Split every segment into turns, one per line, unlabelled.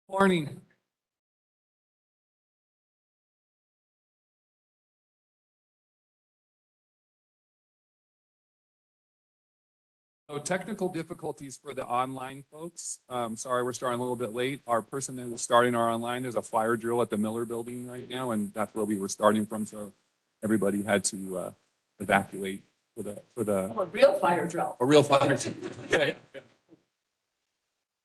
Morning. So technical difficulties for the online folks. Sorry, we're starting a little bit late. Our person that is starting our online, there's a fire drill at the Miller building right now, and that's where we were starting from. So everybody had to evacuate for the
A real fire drill.
a real fire drill. Yeah.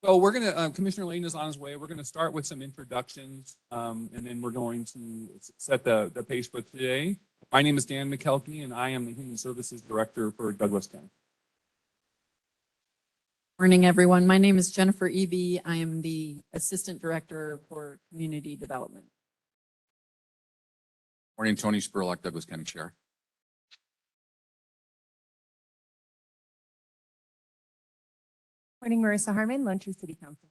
So we're gonna Commissioner Lane is on his way. We're gonna start with some introductions, and then we're going to set the pace for today. My name is Dan McKelkey, and I am the Human Services Director for Douglas County.
Morning, everyone. My name is Jennifer Eby. I am the Assistant Director for Community Development.
Morning, Tony Spurlock, Douglas County Chair.
Morning, Marissa Harmon, Lone Tree City Council.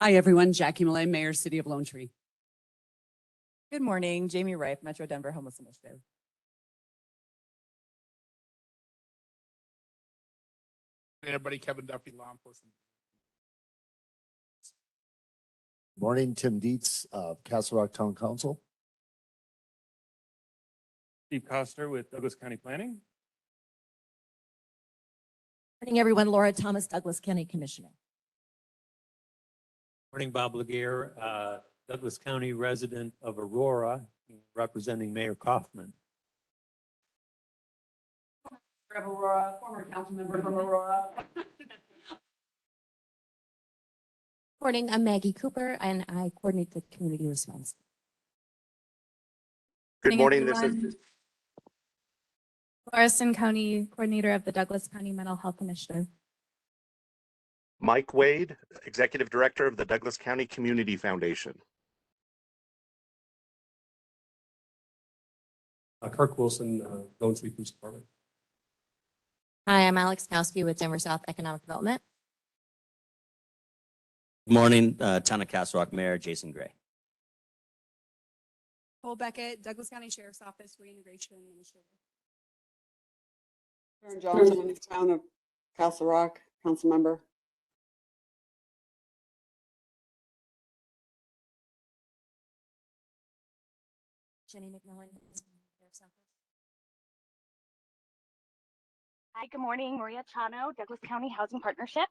Hi, everyone. Jackie Millay, Mayor, City of Lone Tree.
Good morning, Jamie Rife, Metro Denver Homeless Initiative.
Hey, everybody, Kevin Duffy, law enforcement.
Morning, Tim Dietz, Castle Rock Town Council.
Steve Coster with Douglas County Planning.
Morning, everyone. Laura Thomas, Douglas County Commissioner.
Morning, Bob Laguerre, Douglas County resident of Aurora, representing Mayor Kaufman.
Of Aurora, former council member from Aurora.
Morning, I'm Maggie Cooper and I coordinate the community response.
Good morning, this is
Lauriston County Coordinator of the Douglas County Mental Health Initiative.
Mike Wade, Executive Director of the Douglas County Community Foundation.
Kirk Wilson, Lone Tree Police Department.
Hi, I'm Alex Kowski with Denver South Economic Development.
Good morning, Town of Castle Rock Mayor Jason Gray.
Cole Beckett, Douglas County Sheriff's Office, Reintegration Initiative.
Karen Johnson, Town of Castle Rock, Council Member.
Jenny McMillan. Sheriff's Office.
Hi, good morning, Maria Chano, Douglas County Housing Partnership.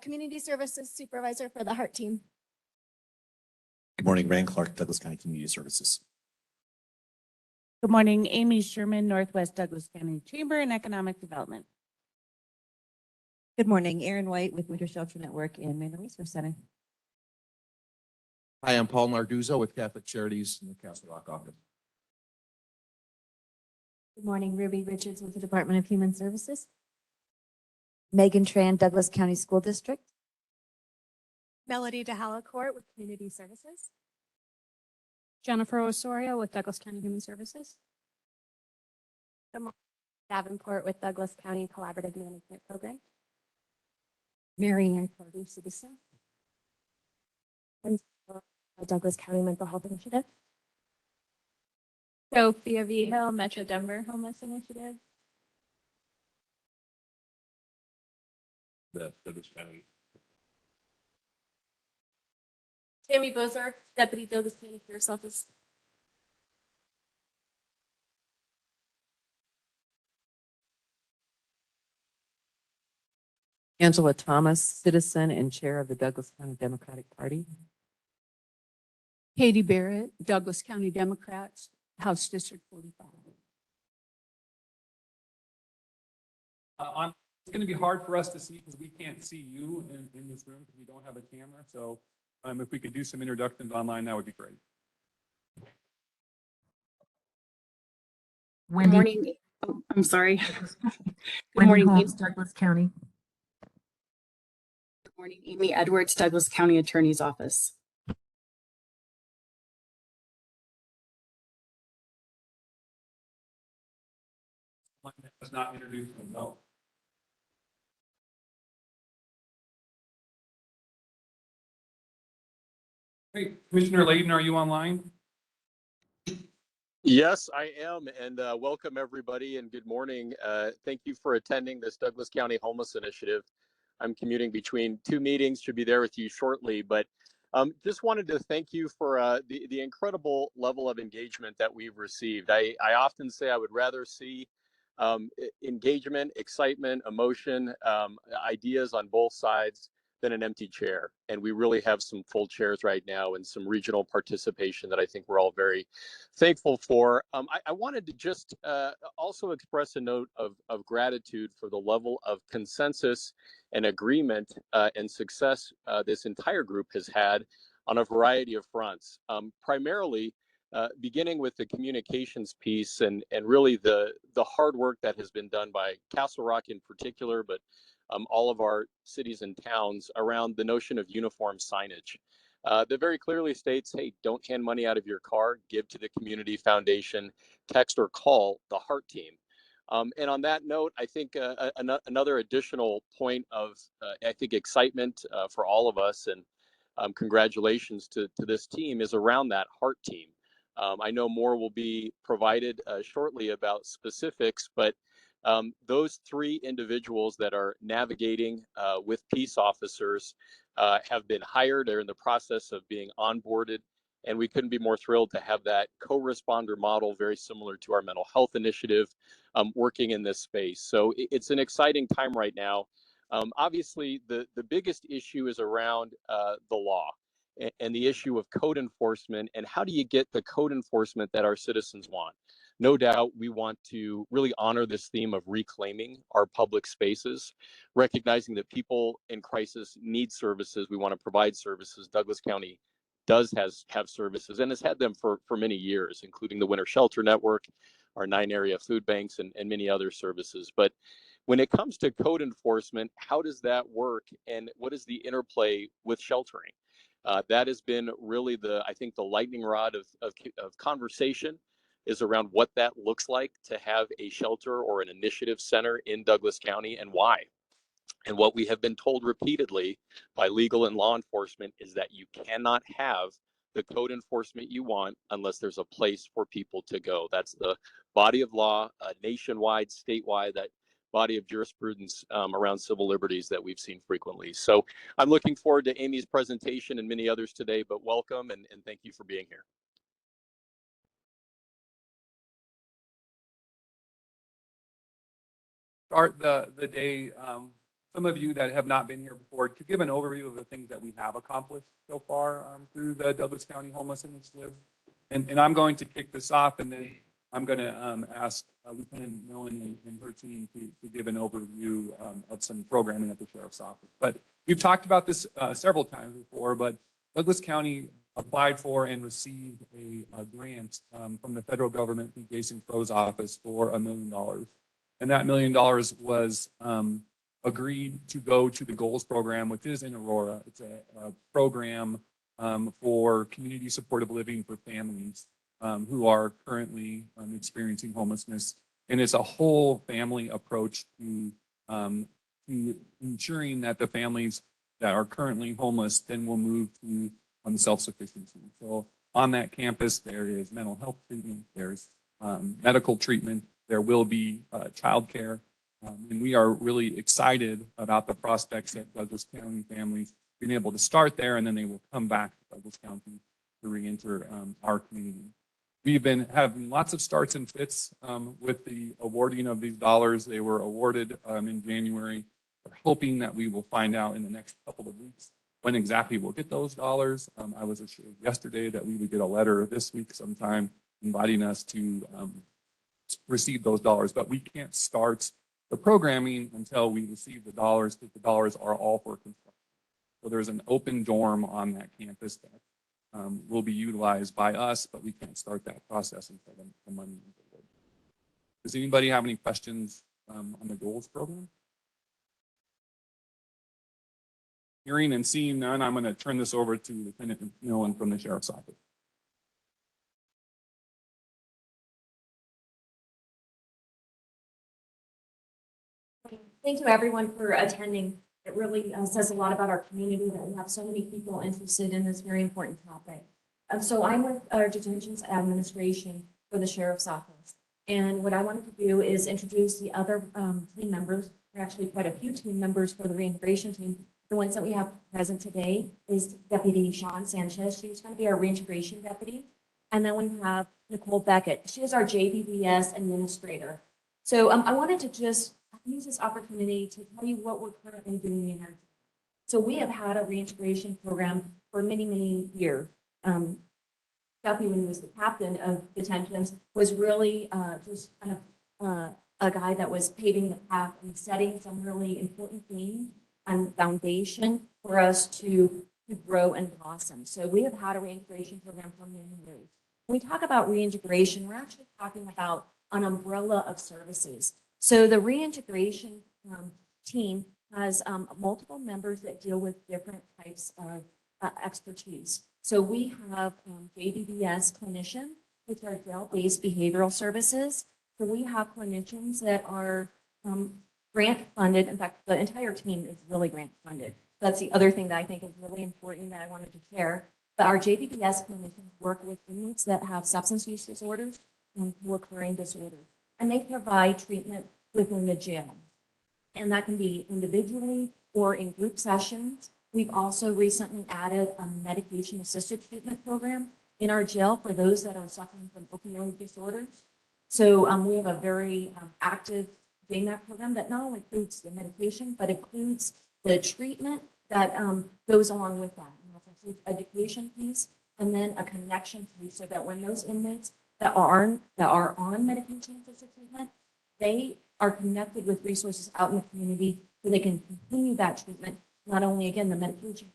Community Services Supervisor for the Heart Team.
Good morning, Rand Clark, Douglas County Community Services.
Good morning, Amy Sherman, Northwest Douglas County Chamber and Economic Development.
Good morning, Erin White with Winter Shelter Network and Manor Resource Center.
Hi, I'm Paul Marguzzo with Catholic Charities in the Castle Rock office.
Good morning, Ruby Richards with the Department of Human Services. Megan Tran, Douglas County School District.
Melody DeHalacourt with Community Services. Jennifer Osorio with Douglas County Human Services.
Davenport with Douglas County Collaborative Management Program. Mary Ann Cody, Citizen. And Douglas County Mental Health Initiative.
Sophia V. Hill, Metro Denver Homeless Initiative.
The Douglas County.
Tammy Bozar, Deputy Douglas County Sheriff's Office.
Angela Thomas, Citizen and Chair of the Douglas County Democratic Party.
Katie Barrett, Douglas County Democrats, House District 45.
It's going to be hard for us to see because we can't see you in this room because we don't have a camera. So if we could do some introductions online, that would be great.
Good morning. Oh, I'm sorry. Good morning,
Douglas County.
Good morning, Amy Edwards, Douglas County Attorney's Office.
Let's not introduce himself. Great. Commissioner Layden, are you online?
Yes, I am, and welcome everybody, and good morning. Thank you for attending this Douglas County Homeless Initiative. I'm commuting between two meetings, should be there with you shortly, but just wanted to thank you for the incredible level of engagement that we've received. I often say I would rather see engagement, excitement, emotion, ideas on both sides than an empty chair. And we really have some full chairs right now and some regional participation that I think we're all very thankful for. I wanted to just also express a note of gratitude for the level of consensus and agreement and success this entire group has had on a variety of fronts. Primarily, beginning with the communications piece and really the hard work that has been done by Castle Rock in particular, but all of our cities and towns around the notion of uniform signage. That very clearly states, hey, don't hand money out of your car, give to the community foundation, text or call the Heart Team. And on that note, I think another additional point of, I think, excitement for all of us and congratulations to this team is around that Heart Team. I know more will be provided shortly about specifics, but those three individuals that are navigating with peace officers have been hired. They're in the process of being onboarded. And we couldn't be more thrilled to have that co-responder model, very similar to our mental health initiative, working in this space. So it's an exciting time right now. Obviously, the biggest issue is around the law and the issue of code enforcement and how do you get the code enforcement that our citizens want. No doubt we want to really honor this theme of reclaiming our public spaces, recognizing that people in crisis need services. We want to provide services. Douglas County does have services and has had them for many years, including the Winter Shelter Network, our 9 area food banks, and many other services. But when it comes to code enforcement, how does that work and what is the interplay with sheltering? That has been really I think the lightning rod of conversation is around what that looks like to have a shelter or an initiative center in Douglas County and why. And what we have been told repeatedly by legal and law enforcement is that you cannot have the code enforcement you want unless there's a place for people to go. That's the body of law, nationwide, statewide, that body of jurisprudence around civil liberties that we've seen frequently. So I'm looking forward to Amy's presentation and many others today, but welcome and thank you for being here.
Start the day. Some of you that have not been here before, to give an overview of the things that we have accomplished so far through the Douglas County Homeless Initiative. And I'm going to kick this off, and then I'm going to ask Lieutenant Millen and her team to give an overview of some programming at the Sheriff's Office. But we've talked about this several times before, but Douglas County applied for and received a grant from the federal government through Jason Crow's office for $1 million. And that $1 million was agreed to go to the Goals program, which is in Aurora. It's a program for community supportive living for families who are currently experiencing homelessness. And it's a whole family approach to ensuring that the families that are currently homeless then will move to self-sufficiency. So on that campus, there is mental health treatment, there's medical treatment, there will be childcare. And we are really excited about the prospects that Douglas County families being able to start there, and then they will come back to Douglas County to re-enter our community. We've been having lots of starts and fits with the awarding of these dollars. They were awarded in January. We're hoping that we will find out in the next couple of weeks when exactly we'll get those dollars. I was assured yesterday that we would get a letter this week sometime inviting us to receive those dollars, but we can't start the programming until we receive the dollars, because the dollars are all for construction. So there's an open dorm on that campus that will be utilized by us, but we can't start that process until the money is awarded. Does anybody have any questions on the Goals program? Hearing and seeing none, I'm going to turn this over to Lieutenant Millen from the Sheriff's Office.
Thank you, everyone, for attending. It really says a lot about our community that we have so many people interested in this very important topic. So I'm with our detention administration for the sheriff's office. And what I wanted to do is introduce the other team members. There are actually quite a few team members for the reintegration team. The ones that we have present today is Deputy Sean Sanchez. She's going to be our reintegration deputy. And then we have Nicole Beckett. She is our JBBS administrator. So I wanted to just use this opportunity to tell you what we're currently doing in our. So we have had a reintegration program for many, many years. Duffy, when he was the captain of detentions, was really just kind of a guy that was paving the path and setting some really important themes and foundation for us to grow and blossom. So we have had a reintegration program for many years. When we talk about reintegration, we're actually talking about an umbrella of services. So the reintegration team has multiple members that deal with different types of expertise. So we have JBBS clinicians, which are jail-based behavioral services. So we have clinicians that are grant funded. In fact, the entire team is really grant funded. That's the other thing that I think is really important that I wanted to share. But our JBBS clinicians work with inmates that have substance use disorders and co-occurring disorders. And they provide treatment within the jail. And that can be individually or in group sessions. We've also recently added a medication-assisted treatment program in our jail for those that are suffering from opioid disorders. So we have a very active JMAP program that not only includes the medication, but includes the treatment that goes along with that. And that's a huge education piece, and then a connection piece, so that when those inmates that are on medication-assisted treatment, they are connected with resources out in the community so they can continue that treatment. Not only, again, the medication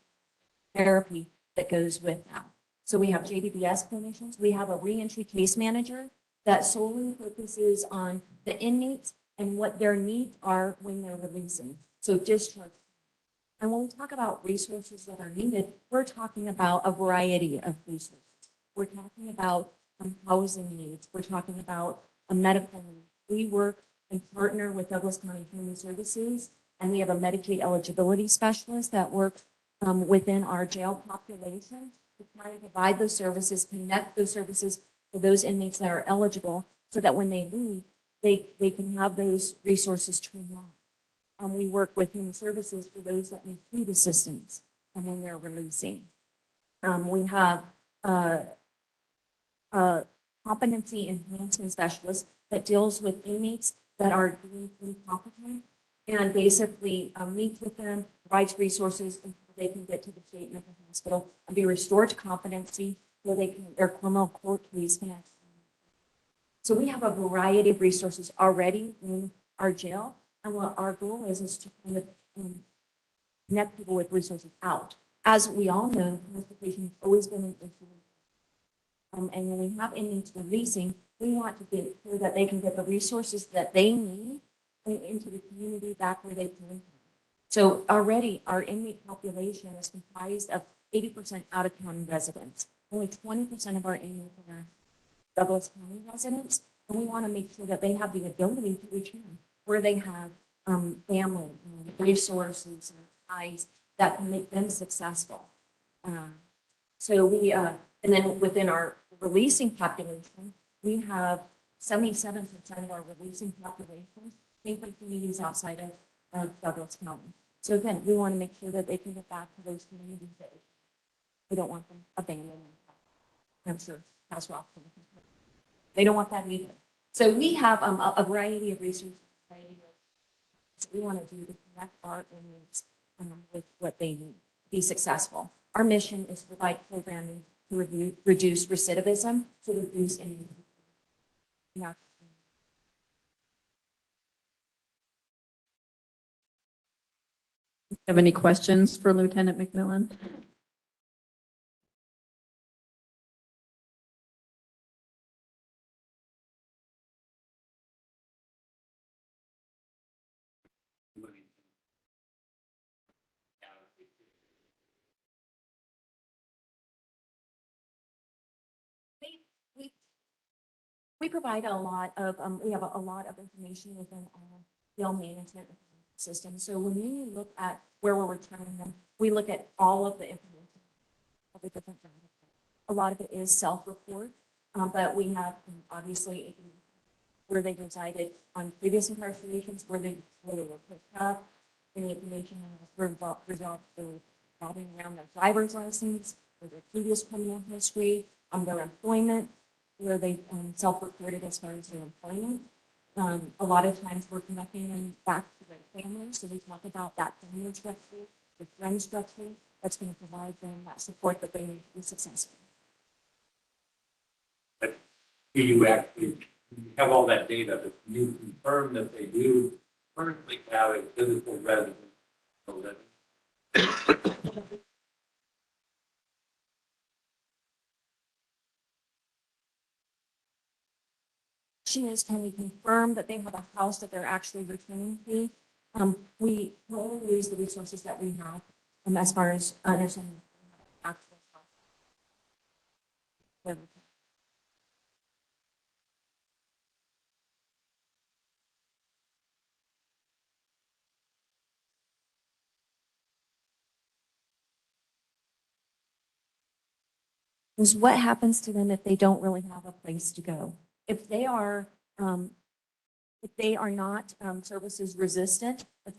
therapy that goes with that. So we have JBBS clinicians. We have a reentry case manager that solely focuses on the inmates and what their needs are when they're releasing. So discharge. And when we talk about resources that are needed, we're talking about a variety of resources. We're talking about housing needs. We're talking about a medical need. We work and partner with Douglas County Human Services, and we have a Medicaid eligibility specialist that works within our jail population to try to provide those services, connect those services for those inmates that are eligible, so that when they leave, they can have those resources to rely. We work with Human Services for those that need food assistance and when they're releasing. We have a competency enhancement specialist that deals with inmates that are deemed incompetent and basically meets with them, provides resources until they can get to the state mental hospital and be restored to competency so they can, their criminal court case can actually. So we have a variety of resources already in our jail. And what our goal is to kind of connect people with resources out. As we all know, transportation has always been an issue. And when we have inmates releasing, we want to get sure that they can get the resources that they need into the community back where they came from. So already our inmate population is comprised of 80% out-of-county residents. Only 20% of our inmates are Douglas County residents, and we want to make sure that they have the ability to return where they have family, resources, and ties that can make them successful. So we, and then within our releasing population, we have 77% of our releasing population came from communities outside of Douglas County. So again, we want to make sure that they can get back to those communities that we don't want them abandoned. I'm sure House Rock. They don't want that either. So we have a variety of resources. We want to do to connect our inmates with what they need to be successful. Our mission is to provide programming to reduce recidivism, to reduce any. Yeah.
Have any questions for Lieutenant McMillan?
We provide a lot of, we have a lot of information within our jail management system. So when we look at where we're returning them, we look at all of the information of the different data. A lot of it is self-report, but we have obviously where they resided on previous incarcerations, where they were picked up, any information revolving around their driver's license, or their previous criminal history, their employment, where they self-reported as far as their employment. A lot of times we're connecting them back to their families, so we talk about that family structure, the friend structure, that's going to provide them that support that they need to be successful.
Do you actually have all that data, but you confirm that they do currently have a physical residence? So that
Is, can we confirm that they have a house that they're actually returning to? We will use the resources that we have as far as understanding actual house. Is what happens to them if they don't really have a place to go? If they are not services resistant, if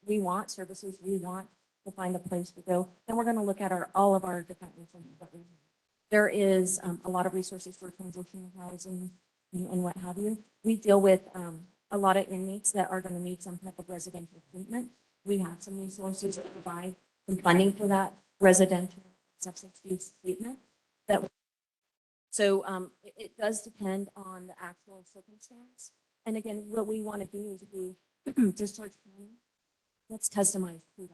we want services, we want to find a place to go, then we're going to look at all of our different resources that we have. There is a lot of resources for transitional housing and what have you. We deal with a lot of inmates that are going to need some type of residential treatment. We have some resources that provide some funding for that residential substance use treatment. So it does depend on the actual circumstance. And again, what we want to do is do discharge planning. Let's customize to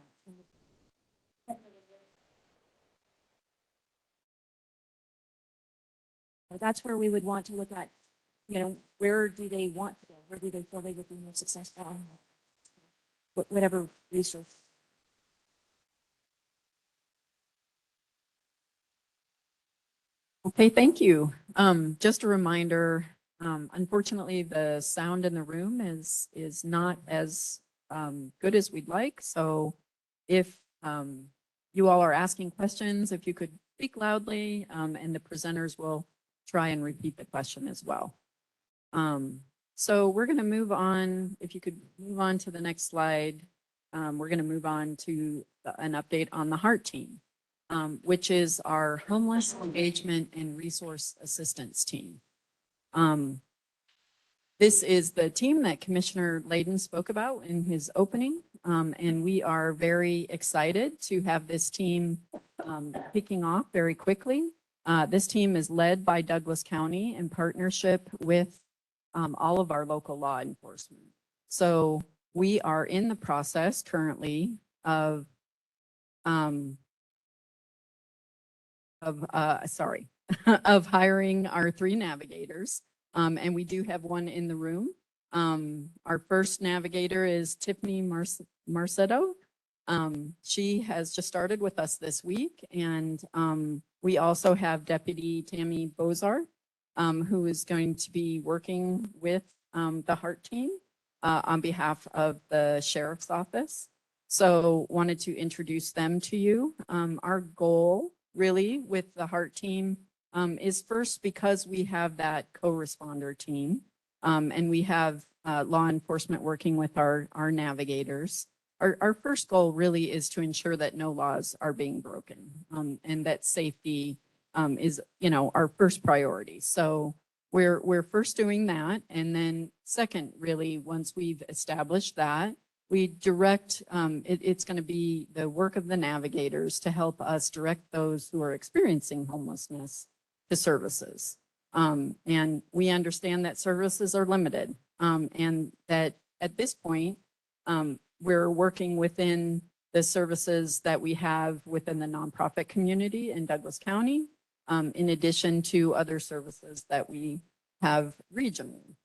that. That's where we would want to look at, where do they want to go? Where do they feel they would be more successful? Whatever resource.
Okay, thank you. Just a reminder, unfortunately, the sound in the room is not as good as we'd like. So if you all are asking questions, if you could speak loudly, and the presenters will try and repeat the question as well. So we're going to move on. If you could move on to the next slide, we're going to move on to an update on the HEART team. Which is our Homeless Engagement and Resource Assistance team. This is the team that Commissioner Layden spoke about in his opening, and we are very excited to have this team kicking off very quickly. This team is led by Douglas County in partnership with all of our local law enforcement. So we are in the process currently of of hiring our 3 navigators. And we do have one in the room. Our first navigator is Tiffany Marcetto. She has just started with us this week. And we also have Deputy Tammy Bozar, who is going to be working with the HEART team on behalf of the Sheriff's Office. So wanted to introduce them to you. Our goal really with the HEART team is first because we have that co-responder team and we have law enforcement working with our navigators. Our first goal really is to ensure that no laws are being broken and that safety is, our first priority. So we're first doing that. And then second, really, once we've established that, we direct, it's going to be the work of the navigators to help us direct those who are experiencing homelessness to services. And we understand that services are limited and that at this point, we're working within the services that we have within the nonprofit community in Douglas County, in addition to other services that we have regionally.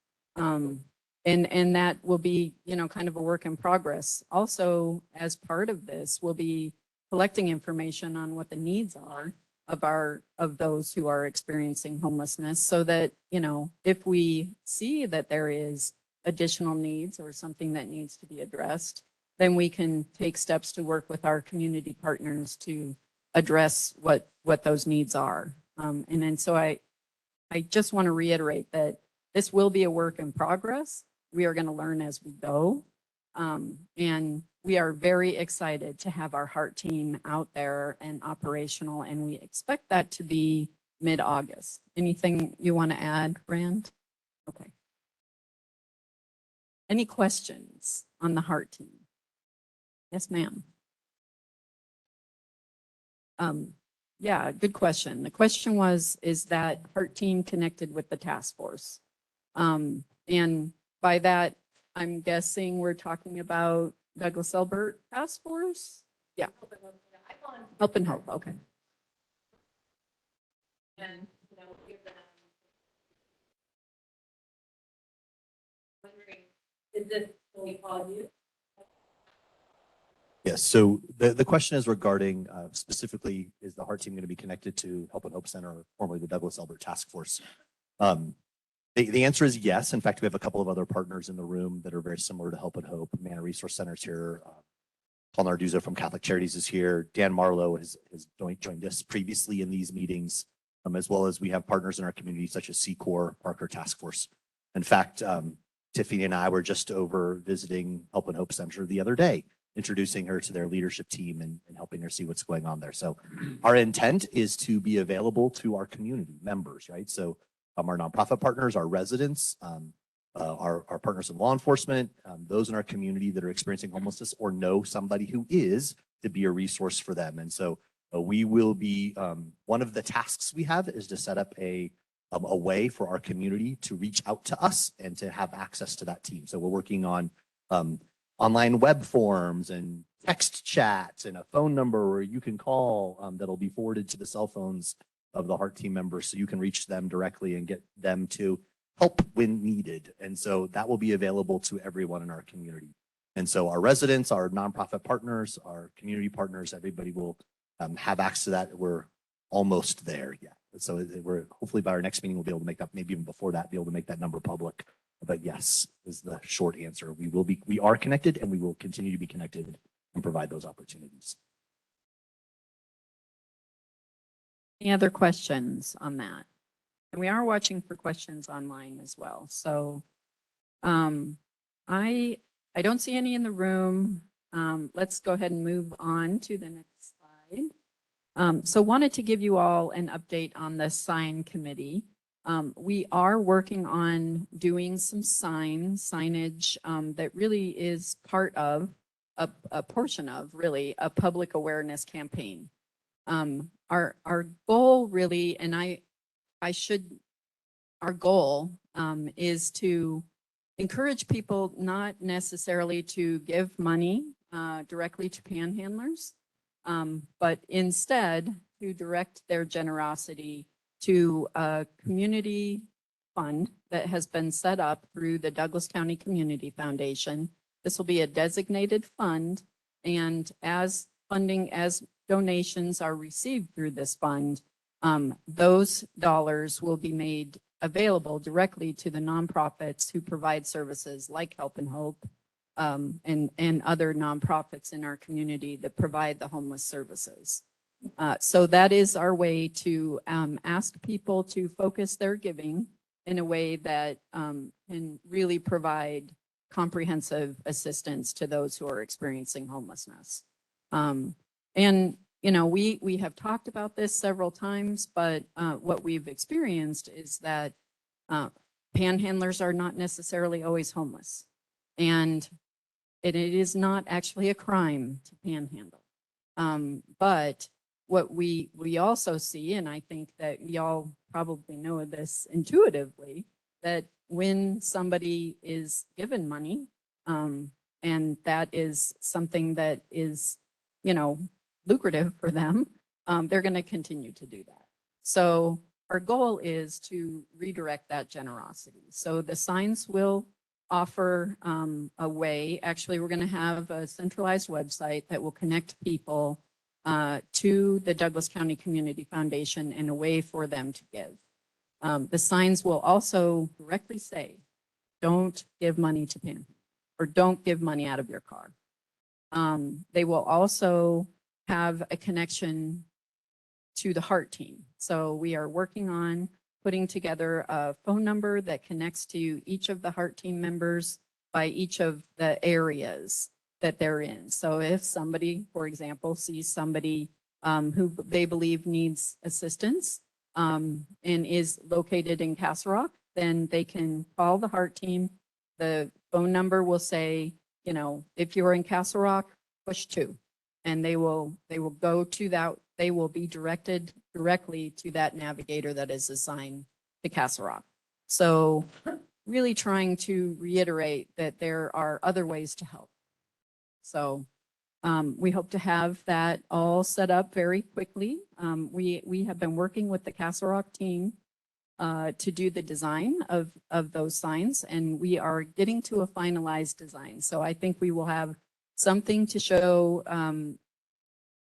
And that will be, kind of a work in progress. Also, as part of this, we'll be collecting information on what the needs are of those who are experiencing homelessness so that, if we see that there is additional needs or something that needs to be addressed, then we can take steps to work with our community partners to address what those needs are. And then so I just want to reiterate that this will be a work in progress. We are going to learn as we go. And we are very excited to have our heart team out there and operational, and we expect that to be mid-August. Anything you want to add, Rand? Okay. Any questions on the heart team? Yes, ma'am. Yeah, good question. The question was, is that heart team connected with the task force? And by that, I'm guessing we're talking about Douglas Elbert Task Force? Yeah. Help and Hope, okay. And, you know, give them, wondering, is this what we call you?
Yes, so the question is regarding specifically, is the heart team going to be connected to Help and Hope Center, formerly the Douglas Elbert Task Force? The answer is yes. In fact, we have a couple of other partners in the room that are very similar to Help and Hope. Manor Resource Center's here. Paul Marguzzo from Catholic Charities is here. Dan Marlowe has joined us previously in these meetings, as well as we have partners in our community such as C-Corps, Parker Task Force. In fact, Tiffany and I were just over visiting Help and Hope Center the other day, introducing her to their leadership team and helping her see what's going on there. So our intent is to be available to our community members, right? So our nonprofit partners, our residents, our partners in law enforcement, those in our community that are experiencing homelessness or know somebody who is, to be a resource for them. And so we will be, one of the tasks we have is to set up a way for our community to reach out to us and to have access to that team. So we're working on online web forms and text chats and a phone number where you can call that'll be forwarded to the cell phones of the heart team members so you can reach them directly and get them to help when needed. And so that will be available to everyone in our community. And so our residents, our nonprofit partners, our community partners, everybody will have access to that. We're almost there yet. So we're hopefully by our next meeting, we'll be able to make that, maybe even before that, be able to make that number public. But yes, is the short answer. We are connected and we will continue to be connected and provide those opportunities.
Any other questions on that? And we are watching for questions online as well. So I don't see any in the room. Let's go ahead and move on to the next slide. So wanted to give you all an update on the sign committee. We are working on doing some signage that really is part of a portion of really a public awareness campaign. Our goal really, and our goal is to encourage people not necessarily to give money directly to panhandlers, but instead to direct their generosity to a community fund that has been set up through the Douglas County Community Foundation. This will be a designated fund, and as donations are received through this fund, those dollars will be made available directly to the nonprofits who provide services like Help and Hope and other nonprofits in our community that provide the homeless services. So that is our way to ask people to focus their giving in a way that can really provide comprehensive assistance to those who are experiencing homelessness. And, you know, we have talked about this several times, but what we've experienced is that panhandlers are not necessarily always homeless. And it is not actually a crime to panhandle. But what we also see, and I think that y'all probably know this intuitively, that when somebody is given money, and that is something that is, you know, lucrative for them, they're going to continue to do that. So our goal is to redirect that generosity. So the signs will offer a way. Actually, we're going to have a centralized website that will connect people to the Douglas County Community Foundation and a way for them to give. The signs will also directly say don't give money to Pan, or don't give money out of your car. They will also have a connection to the Heart Team. So we are working on putting together a phone number that connects to each of the Heart Team members by each of the areas that they're in. So if somebody, for example, sees somebody who they believe needs assistance and is located in Castle Rock, then they can call the Heart Team. The phone number will say, you know, if you're in Castle Rock, push 2, and they will go to that. They will be directed directly to that navigator that is assigned to Castle Rock. So really trying to reiterate that there are other ways to help. So we hope to have that all set up very quickly. We have been working with the Castle Rock team to do the design of those signs, and we are getting to a finalized design. So I think we will have something to show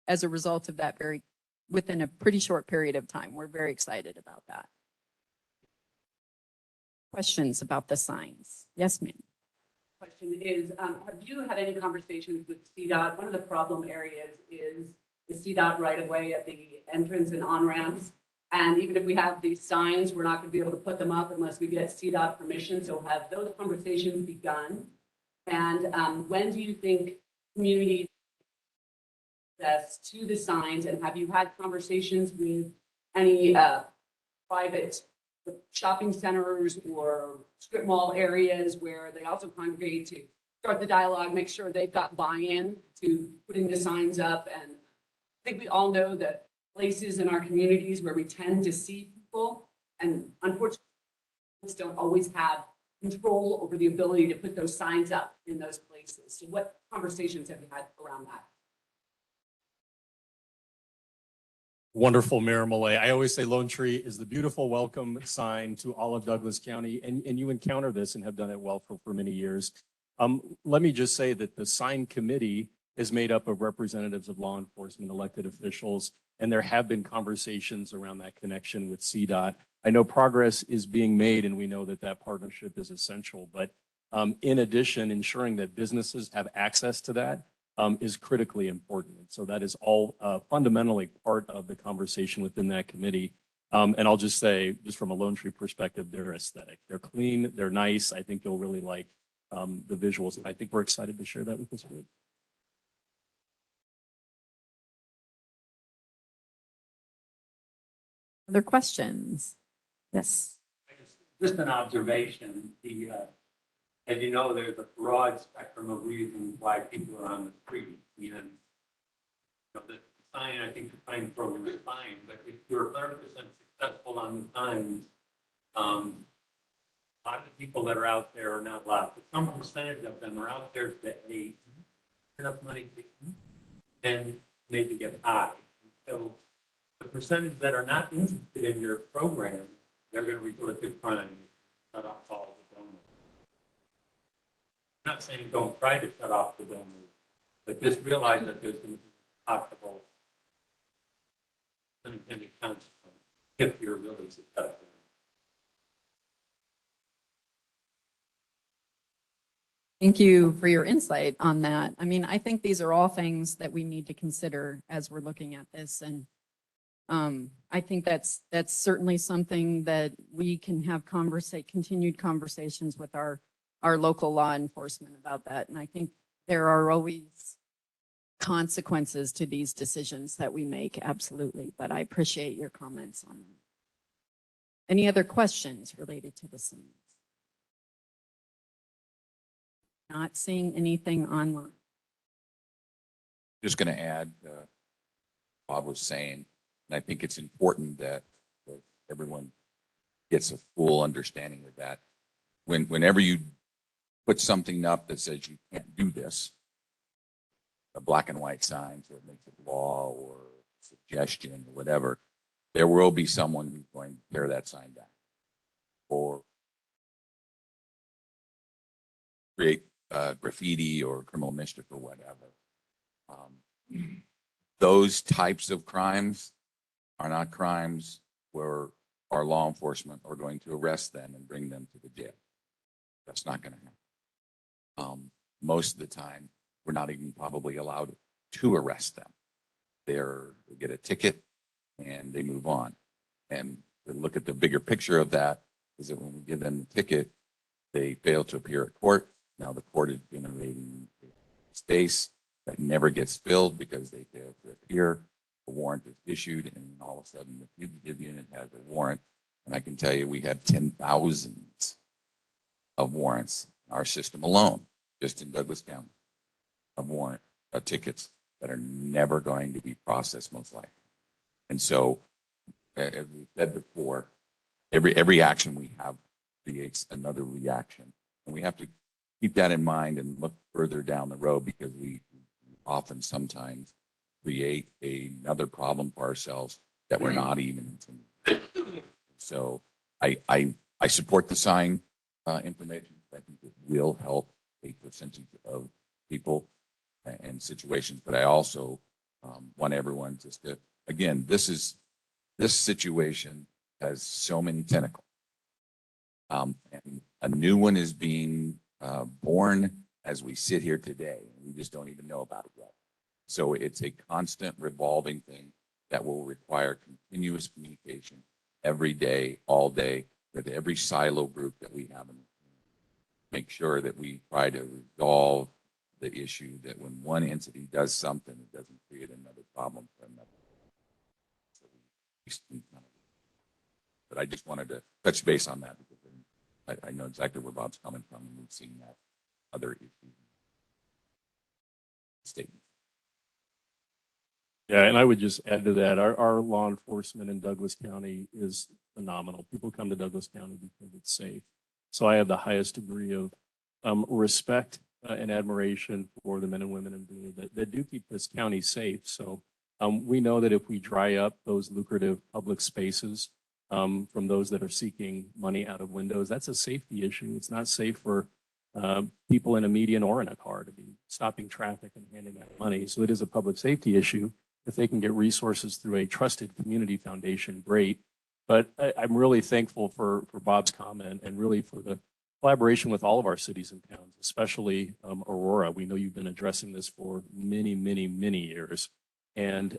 as a result of that within a pretty short period of time. We're very excited about that. Questions about the signs? Yes, ma'am.
Question is, have you had any conversations with CDOT? One of the problem areas is the CDOT right of way at the entrance and on-ramps. And even if we have these signs, we're not going to be able to put them up unless we get CDOT permission. So have those conversations begun? And when do you think communities access to the signs? And have you had conversations with any private shopping centers or strip mall areas where they also congregate to start the dialogue, make sure they've got buy-in to putting the signs up? And I think we all know that places in our communities where we tend to see people, and unfortunately don't always have control over the ability to put those signs up in those places. So what conversations have you had around that?
Wonderful, Mayor Malay. I always say Lone Tree is the beautiful welcome sign to all of Douglas County, and you encounter this and have done it well for many years. Let me just say that the sign committee is made up of representatives of law enforcement, elected officials, and there have been conversations around that connection with CDOT. I know progress is being made, and we know that that partnership is essential, but in addition, ensuring that businesses have access to that is critically important. So that is all fundamentally part of the conversation within that committee. And I'll just say, just from a Lone Tree perspective, they're aesthetic. They're clean, they're nice. I think you'll really like the visuals. And I think we're excited to share that with this group.
Other questions? Yes.
Just an observation, as you know, there's a broad spectrum of reasons why people are on the street. And the sign, I think the sign program is fine, but if you're 100% successful on the signs, a lot of people that are out there are not allowed, but some percentage of them are out there that need enough money to then maybe get high. So the percentage that are not interested in your program, they're going to resort to crime, shut off all the donors. I'm not saying don't try to shut off the donors, but just realize that there's going to be possible unintended consequences if you're really successful.
Thank you for your insight on that. I mean, I think these are all things that we need to consider as we're looking at this. And I think that's certainly something that we can have continued conversations with our local law enforcement about that. And I think there are always consequences to these decisions that we make, absolutely. But I appreciate your comments on that. Any other questions related to the signs? Not seeing anything online.
Just going to add, Bob was saying, and I think it's important that everyone gets a full understanding of that. Whenever you put something up that says you can't do this, a black and white sign, so it makes it law or suggestion or whatever, there will be someone who's going to tear that sign down or create graffiti or criminal mischief or whatever. Those types of crimes are not crimes where our law enforcement are going to arrest them and bring them to the jail. That's not going to happen. Most of the time, we're not even probably allowed to arrest them. They get a ticket and they move on. And to look at the bigger picture of that is that when we give them the ticket, they fail to appear at court. Now the court is generating space that never gets filled because they fail to appear. A warrant is issued, and all of a sudden the fugitive unit has a warrant. And I can tell you, we have 10,000s of warrants in our system alone, just in Douglas County, of tickets that are never going to be processed, most likely. And so, as we said before, every action we have creates another reaction, and we have to keep that in mind and look further down the road, because we often sometimes create another problem for ourselves that we're not even intending. So I support the sign information. I think it will help a percentage of people and situations, but I also want everyone just to, again, this situation has so many tentacles. And a new one is being born as we sit here today. We just don't even know about it yet. So it's a constant revolving thing that will require continuous communication every day, all day, with every silo group that we have. And make sure that we try to resolve the issue, that when one entity does something, it doesn't create another problem for another. So but I just wanted to touch base on that, because I know exactly where Bob's coming from, and we've seen that other issues. Statement.
Yeah, and I would just add to that, our law enforcement in Douglas County is phenomenal. People come to Douglas County because it's safe. So I have the highest degree of respect and admiration for the men and women in blue that do keep this county safe. So we know that if we dry up those lucrative public spaces from those that are seeking money out of windows, that's a safety issue. It's not safe for people in a median or in a car to be stopping traffic and handing out money. So it is a public safety issue. If they can get resources through a trusted community foundation, great. But I'm really thankful for Bob's comment, and really for the collaboration with all of our cities and towns, especially Aurora. We know you've been addressing this for many, many, many years. And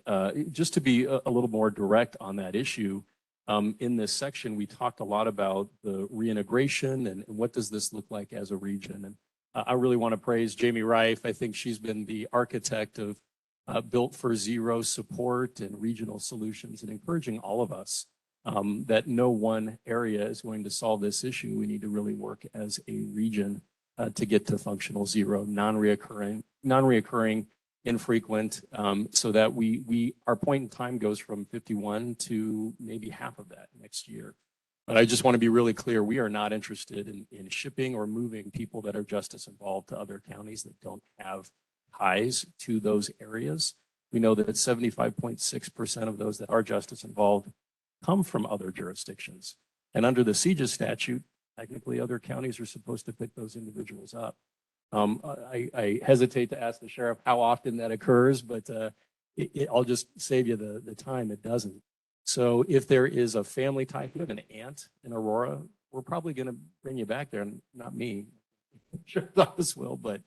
just to be a little more direct on that issue, in this section, we talked a lot about the reintegration and what does this look like as a region. And I really want to praise Jamie Reif. I think she's been the architect of Built for Zero support and regional solutions, and encouraging all of us that no one area is going to solve this issue. We need to really work as a region to get to functional zero, non-reoccurring, infrequent, so that our point in time goes from 51 to maybe half of that next year. But I just want to be really clear, we are not interested in shipping or moving people that are justice involved to other counties that don't have ties to those areas. We know that 75.6% of those that are justice involved come from other jurisdictions. And under the CJIS statute, technically other counties are supposed to pick those individuals up. I hesitate to ask the sheriff how often that occurs, but I'll just save you the time. It doesn't. So if there is a family type, you have an aunt in Aurora, we're probably going to bring you back there, and not me. I'm sure Douglas will, but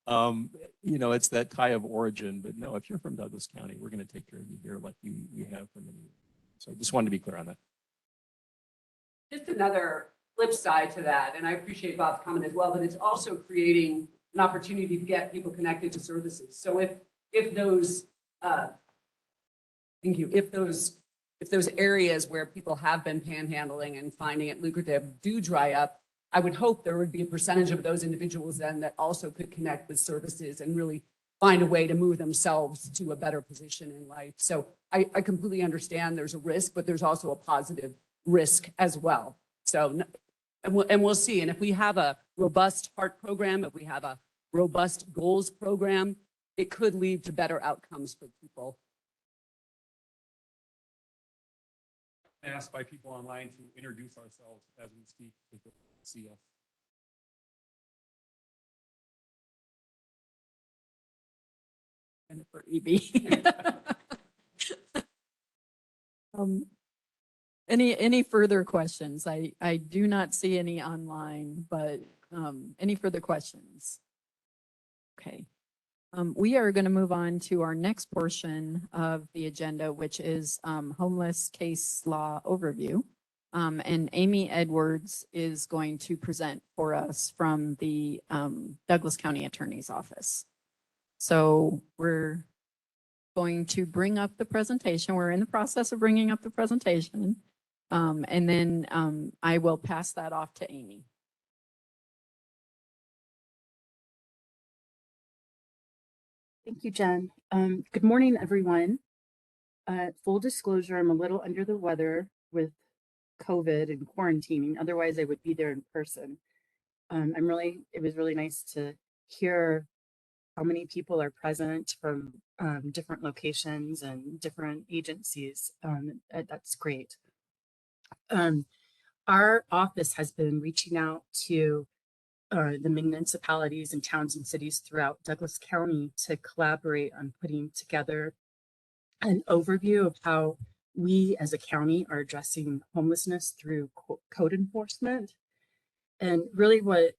it's that tie of origin. But no, if you're from Douglas County, we're going to take care of you here like we have for many years. So I just wanted to be clear on that.
Just another flip side to that, and I appreciate Bob's comment as well, but it's also creating an opportunity to get people connected to services. So if those areas where people have been panhandling and finding it lucrative do dry up, I would hope there would be a percentage of those individuals then that also could connect with services and really find a way to move themselves to a better position in life. So I completely understand there's a risk, but there's also a positive risk as well. So, and we'll see. And if we have a robust HEART program, if we have a robust goals program, it could lead to better outcomes for people.
Asked by people online to introduce ourselves as we speak to see us.
And for EB. Any further questions? I do not see any online, but Any further questions? Okay. We are going to move on to our next portion of the agenda, which is homeless case law overview. And Amy Edwards is going to present for us from the Douglas County Attorney's Office. So we're going to bring up the presentation. We're in the process of bringing up the presentation. And then I will pass that off to Amy.
Thank you, Jen. Good morning, everyone. Full disclosure, I'm a little under the weather with COVID and quarantining. Otherwise, I would be there in person. It was really nice to hear how many people are present from different locations and different agencies. That's great. Our office has been reaching out to the municipalities and towns and cities throughout Douglas County to collaborate on putting together an overview of how we as a county are addressing homelessness through code enforcement. And really what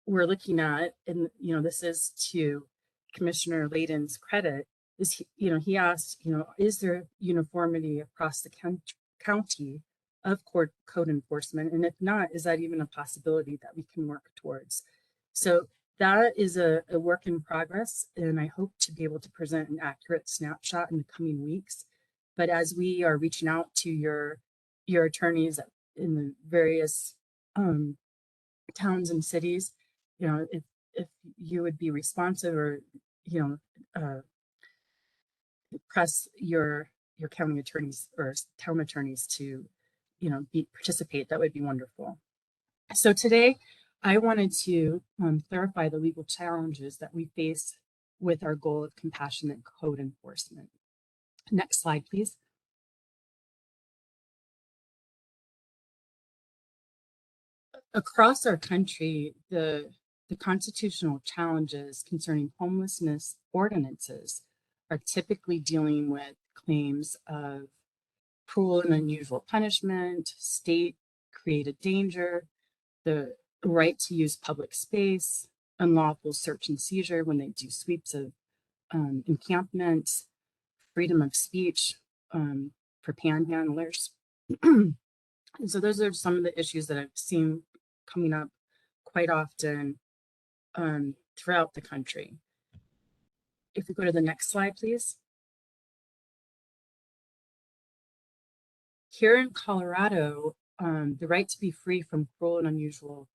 we're looking at, and this is to Commissioner Layden's credit, is he asked, is there uniformity across the county of code enforcement? And if not, is that even a possibility that we can work towards? So that is a work in progress, and I hope to be able to present an accurate snapshot in the coming weeks. But as we are reaching out to your attorneys in the various towns and cities, if you would be responsive or press your county attorneys or town attorneys to participate, that would be wonderful. So today I wanted to clarify the legal challenges that we face with our goal of compassionate code enforcement. Next slide, please. Across our country, the constitutional challenges concerning homelessness ordinances are typically dealing with claims of cruel and unusual punishment, state-created danger, the right to use public space, unlawful search and seizure when they do sweeps of encampments, freedom of speech for panhandlers. And so those are some of the issues that I've seen coming up quite often throughout the country. If we go to the next slide, please. Here in Colorado, the right to be free from cruel and unusual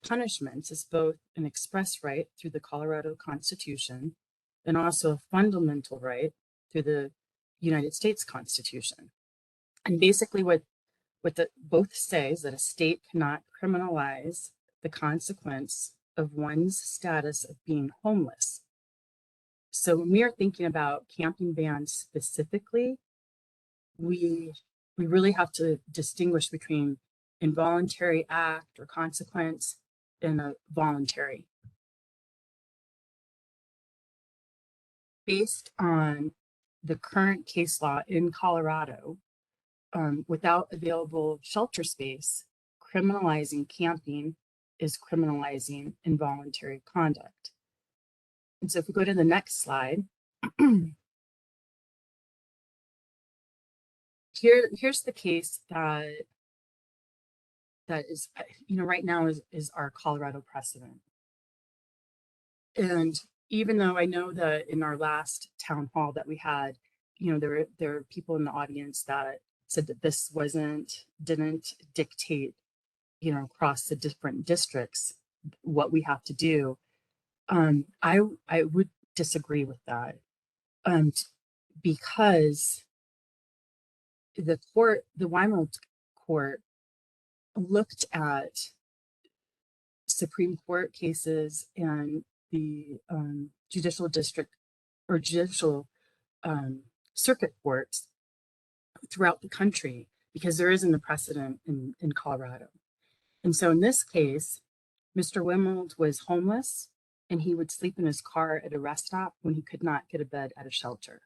punishments is both an express right through the Colorado Constitution and also a fundamental right through the United States Constitution. And basically what both say is that a state cannot criminalize the consequence of one's status of being homeless. So when we are thinking about camping bans specifically, we really have to distinguish between involuntary act or consequence and a voluntary. Based on the current case law in Colorado, without available shelter space, criminalizing camping is criminalizing involuntary conduct. And so if we go to the next slide, here's the case that is, right now is our Colorado precedent. And even though I know that in our last town hall that we had, there are people in the audience that said that this didn't dictate, across the different districts what we have to do. I would disagree with that, because the Weimar court looked at Supreme Court cases and the judicial district or judicial circuit courts throughout the country, because there isn't a precedent in Colorado. And so in this case, Mr. Wimold was homeless and he would sleep in his car at a rest stop when he could not get a bed at a shelter.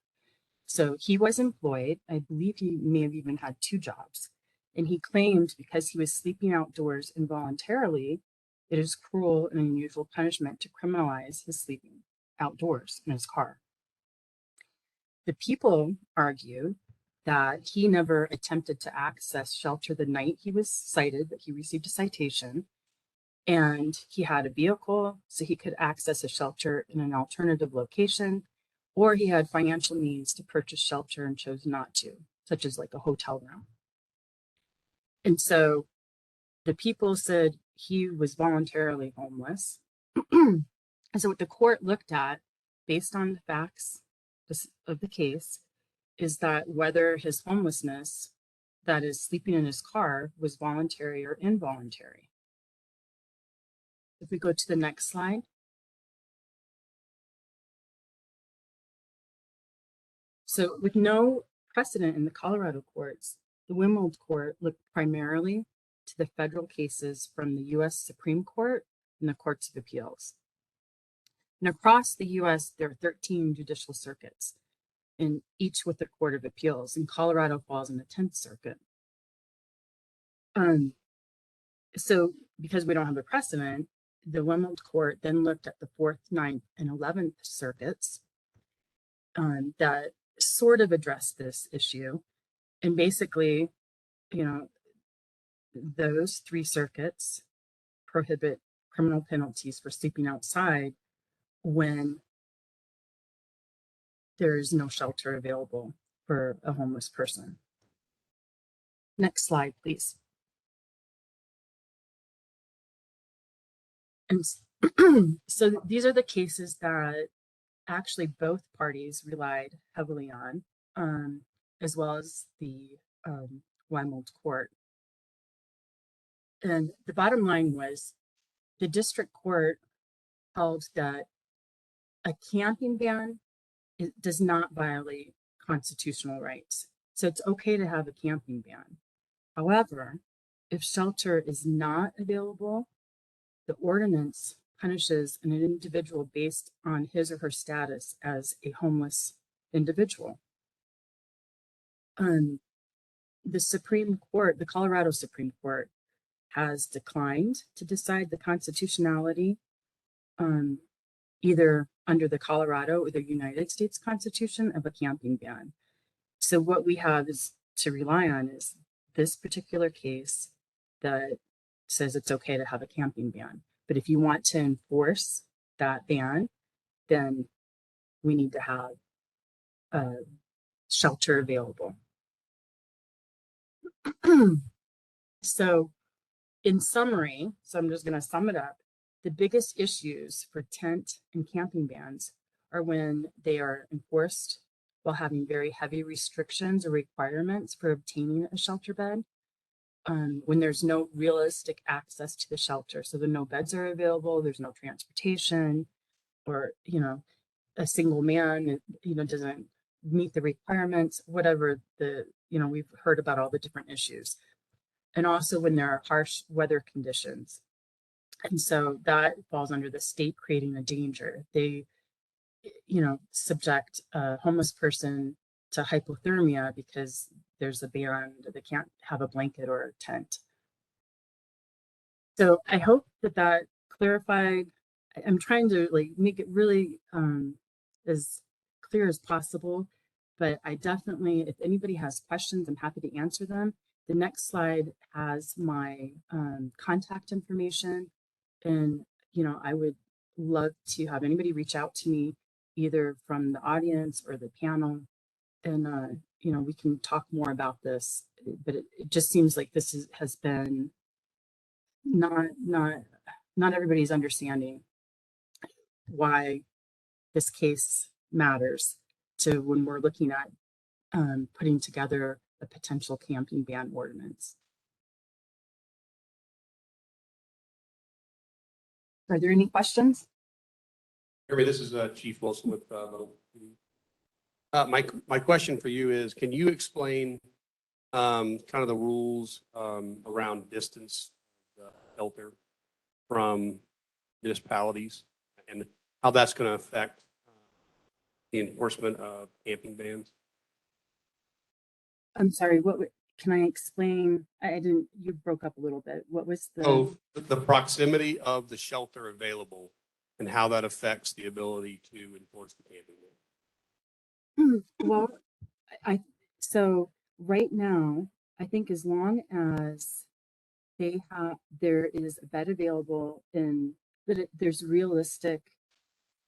So he was employed. I believe he may have even had 2 jobs. And he claimed because he was sleeping outdoors involuntarily It is cruel and unusual punishment to criminalize his sleeping outdoors in his car. The people argued that he never attempted to access shelter the night he was cited, that he received a citation, and he had a vehicle so he could access a shelter in an alternative location, or he had financial means to purchase shelter and chose not to, such as like a hotel room. And so the people said he was voluntarily homeless. And so what the court looked at, based on the facts of the case, is that whether his homelessness, that is sleeping in his car, was voluntary or involuntary. If we go to the next slide. So with no precedent in the Colorado courts, the Wimold Court looked primarily to the federal cases from the U.S. Supreme Court and the Courts of Appeals. And across the U.S., there are 13 judicial circuits, and each with the Court of Appeals, and Colorado falls in the 10th Circuit. So because we don't have a precedent, the Wimold Court then looked at the 4th, 9th, and 11th circuits that sort of addressed this issue. And basically, you know, those 3 circuits prohibit criminal penalties for sleeping outside when there is no shelter available for a homeless person. Next slide, please. And so these are the cases that actually both parties relied heavily on, as well as the Wimold Court. And the bottom line was the district court held that a camping ban does not violate constitutional rights. So it's okay to have a camping ban. However, if shelter is not available, the ordinance punishes an individual based on his or her status as a homeless individual. The Supreme Court, the Colorado Supreme Court, has declined to decide the constitutionality either under the Colorado or the United States Constitution of a camping ban. So what we have is to rely on is this particular case that says it's okay to have a camping ban. But if you want to enforce that ban, then we need to have shelter available. So in summary, so I'm just going to sum it up. The biggest issues for tent and camping bans are when they are enforced while having very heavy restrictions or requirements for obtaining a shelter bed, when there's no realistic access to the shelter. So no beds are available, there's no transportation, or, you know, a single man, you know, doesn't meet the requirements, whatever the, you know, we've heard about all the different issues. And also when there are harsh weather conditions. And so that falls under the state creating a danger. They, you know, subject a homeless person to hypothermia because there's a ban that they can't have a blanket or a tent. So I hope that that clarified. I'm trying to like make it really as clear as possible, but I definitely, if anybody has questions, I'm happy to answer them. The next slide has my contact information, and you know, I would love to have anybody reach out to me, either from the audience or the panel, and you know, we can talk more about this. But it just seems like this has been not everybody's understanding why this case matters to when we're looking at putting together a potential camping ban ordinance. Are there any questions?
Harry, this is Chief Wilson with Little. My question for you is, can you explain kind of the rules around distance shelter from municipalities and how that's going to affect the enforcement of camping bans?
I'm sorry, can I explain? I didn't, you broke up a little bit. What was the?
So the proximity of the shelter available and how that affects the ability to enforce the camping ban.
Well, so right now, I think as long as there is a bed available and there's realistic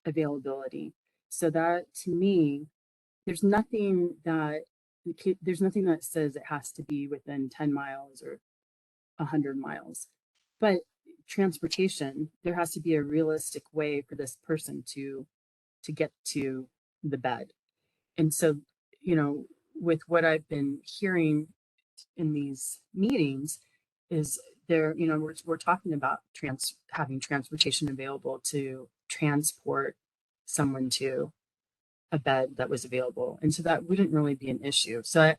availability. So that to me, there's nothing that says it has to be within 10 miles or 100 miles. But transportation, there has to be a realistic way for this person to get to the bed. And so, with what I've been hearing in these meetings is we're talking about having transportation available to transport someone to a bed that was available. And so that wouldn't really be an issue. So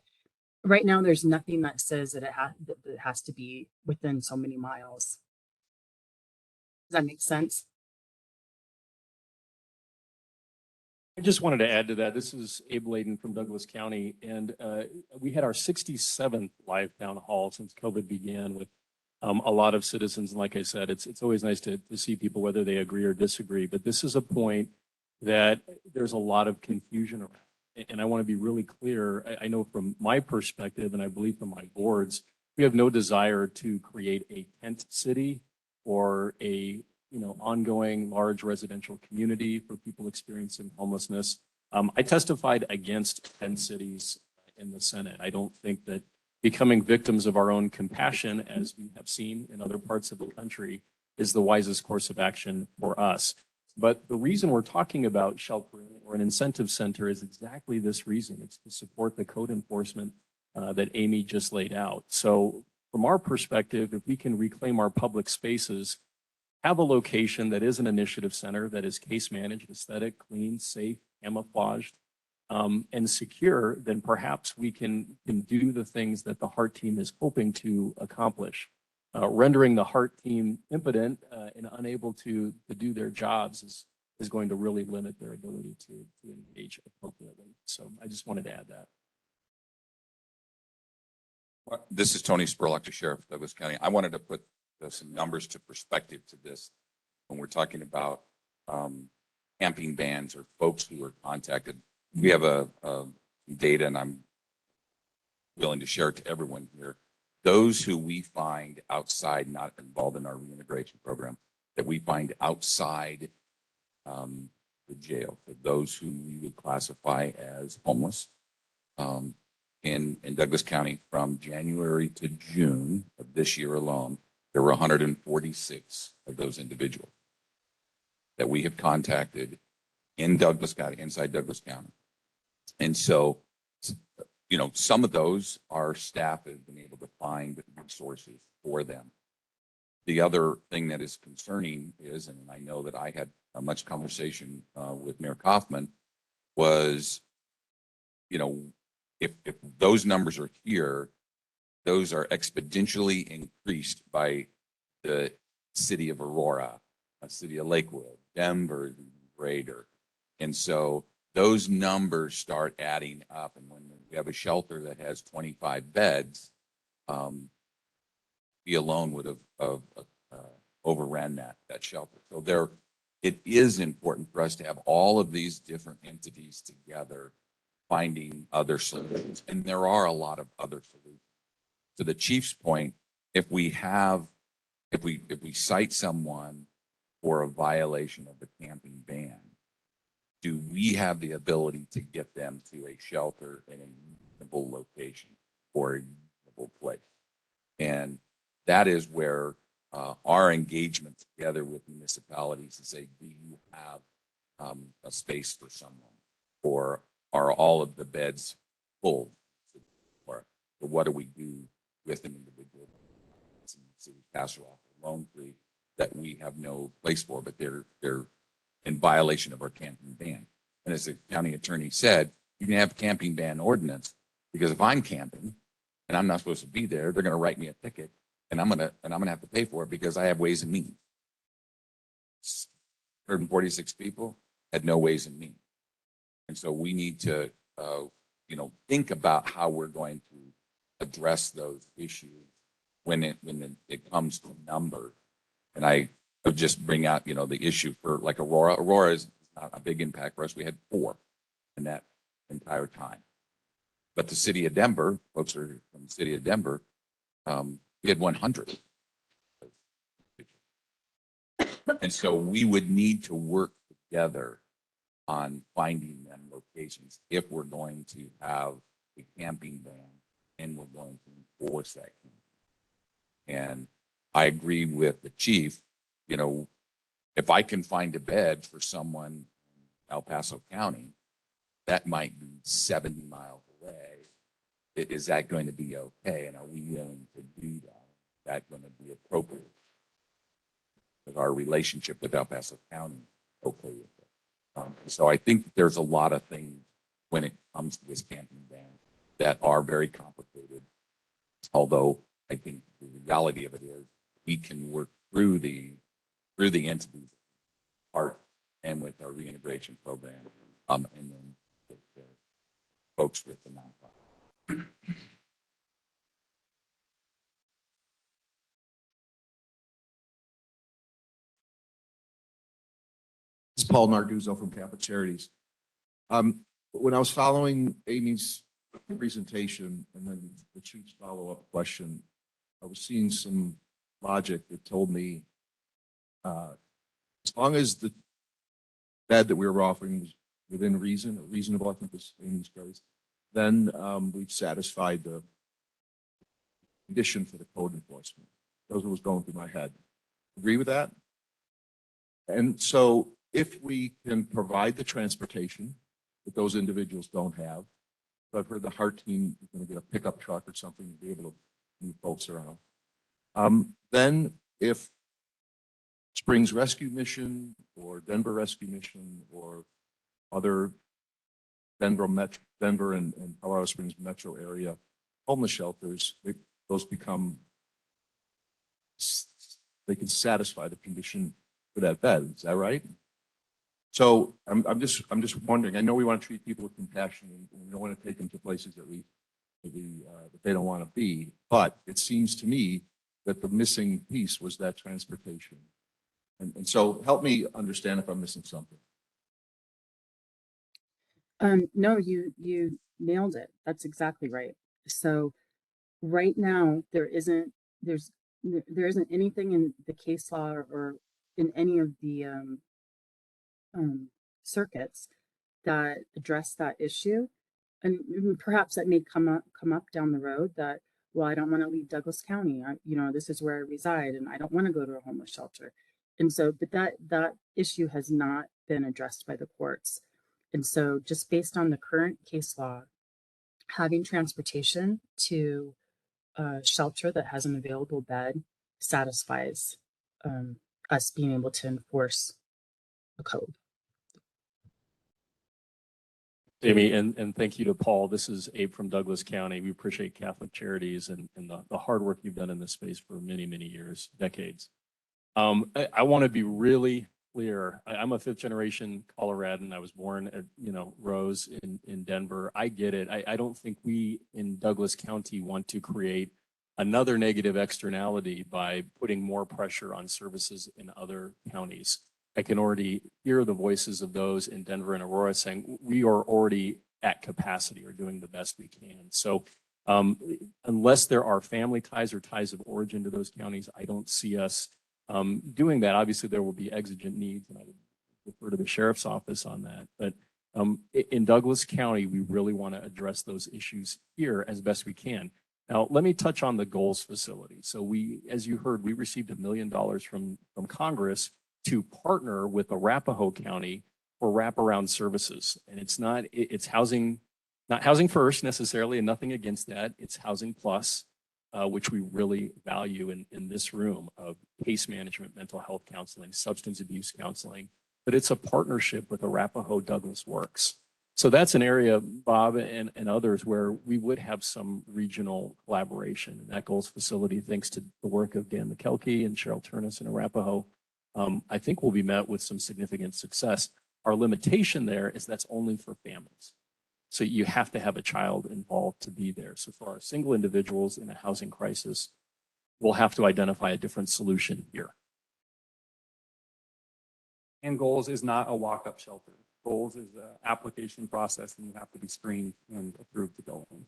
right now, there's nothing that says that that it has to be within so many miles. Does that make sense?
I just wanted to add to that. This is Abe Layden from Douglas County, and we had our 67th live town hall since COVID began with a lot of citizens. And like I said, it's always nice to see people, whether they agree or disagree. But this is a point that there's a lot of confusion around. And I want to be really clear. I know from my perspective, and I believe from my boards, we have no desire to create a tent city or a ongoing large residential community for people experiencing homelessness. I testified against tent cities in the Senate. I don't think that becoming victims of our own compassion, as we have seen in other parts of the country, is the wisest course of action for us. But the reason we're talking about sheltering or an incentive center is exactly this reason. It's to support the code enforcement that Amy just laid out. So from our perspective, if we can reclaim our public spaces, have a location that is an initiative center, that is case managed, aesthetic, clean, safe, camouflaged, and secure, then perhaps we can do the things that the HEART team is hoping to accomplish. Rendering the HEART team impotent and unable to do their jobs is going to really limit their ability to engage appropriately. So I just wanted to add that.
This is Tony Spurlock, the Sheriff of Douglas County. I wanted to put some numbers to perspective to this when we're talking about camping bans or folks who are contacted. We have a data, and I'm willing to share it to everyone here. Those who we find outside, not involved in our reintegration program, that we find outside the jail, for those who we would classify as homeless, in Douglas County from January to June of this year alone, there were 146 of those individuals that we have contacted in Douglas County, inside Douglas County. And so, some of those our staff has been able to find resources for them. The other thing that is concerning is, and I know that I had a much conversation with Mayor Kaufman, was, if those numbers are here, those are exponentially increased by the city of Aurora, the city of Lakewood, Denver, greater. And so those numbers start adding up. And when we have a shelter that has 25 beds, we alone would have overran that shelter. So it is important for us to have all of these different entities together, finding other solutions. And there are a lot of other solutions. To the chief's point, if we cite someone for a violation of the camping ban, do we have the ability to get them to a shelter in a reasonable location or a reasonable place? And that is where our engagement together with municipalities to say, do you have a space for someone, or are all of the beds full? Or what do we do with an individual in the city of Castle Rock or Lone Tree that we have no place for, but they're in violation of our camping ban? And as the county attorney said, you can have a camping ban ordinance, because if I'm camping and I'm not supposed to be there, they're going to write me a ticket, and I'm going to have to pay for it because I have ways and means. 146 people had no ways and means. And so we need to, think about how we're going to address those issues when it comes to numbers. And I would just bring out, the issue for like Aurora. Aurora is not a big impact for us. We had 4 in that entire time. But the city of Denver, folks are from the city of Denver, we had 100. And so we would need to work together on finding them locations if we're going to have a camping ban and we're going to enforce that. And I agree with the chief, if I can find a bed for someone in El Paso County, that might be 70 miles away. Is that going to be okay? And are we willing to do that? Is that going to be appropriate? Is our relationship with El Paso County okay with it? So I think there's a lot of things when it comes to this camping ban that are very complicated. Although I think the reality of it is we can work through the entities part and with our reintegration program, and then with the folks with the nonprofit.
This is Paul Marguzzo from Charities. When I was following Amy's presentation and then the chief's follow-up question, I was seeing some logic that told me as long as the bed that we were offering was within reason or reasonable, I think was Amy's phrase, then we've satisfied the condition for the code enforcement. Those was going through my head. Agree with that? And so if we can provide the transportation that those individuals don't have, so I've heard the HEART team is going to get a pickup truck or something to be able to move folks around. Then if Springs Rescue Mission or Denver Rescue Mission or other Denver and Colorado Springs metro area homeless shelters, those become, they can satisfy the condition for that bed. Is that right? So I'm just wondering. I know we want to treat people with compassion and we don't want to take them to places that they don't want to be. But it seems to me that the missing piece was that transportation. And so help me understand if I'm missing something.
No, you nailed it. That's exactly right. So right now there isn't anything in the case law or in any of the circuits that address that issue. And perhaps that may come up down the road that, well, I don't want to leave Douglas County. This is where I reside and I don't want to go to a homeless shelter. And so, but that issue has not been addressed by the courts. And so just based on the current case law, having transportation to a shelter that has an available bed satisfies us being able to enforce the code.
Amy, and thank you to Paul. This is Abe from Douglas County. We appreciate Catholic Charities and the hard work you've done in this space for many, many years, decades. I want to be really clear. I'm a 5th generation Coloradan. I was born at, Rose in Denver. I get it. I don't think we in Douglas County want to create another negative externality by putting more pressure on services in other counties. I can already hear the voices of those in Denver and Aurora saying we are already at capacity or doing the best we can. So unless there are family ties or ties of origin to those counties, I don't see us doing that. Obviously, there will be exigent needs, and I would refer to the sheriff's office on that. But in Douglas County, we really want to address those issues here as best we can. Now, let me touch on the goals facility. So we, as you heard, we received $1 million from Congress to partner with Arapahoe County for wraparound services. And it's housing, not housing first necessarily, and nothing against that. It's housing plus, which we really value in this room of case management, mental health counseling, substance abuse counseling, but it's a partnership with Arapahoe Douglas Works. So that's an area, Bob and others, where we would have some regional collaboration. And that goals facility, thanks to the work of Dan McKelkey and Cheryl Turnus and Arapahoe, I think will be met with some significant success. Our limitation there is that's only for families. So you have to have a child involved to be there. So for our single individuals in a housing crisis, we'll have to identify a different solution here. And Goals is not a walk-up shelter. Goals is an application process, and you have to be screened and approved to go in.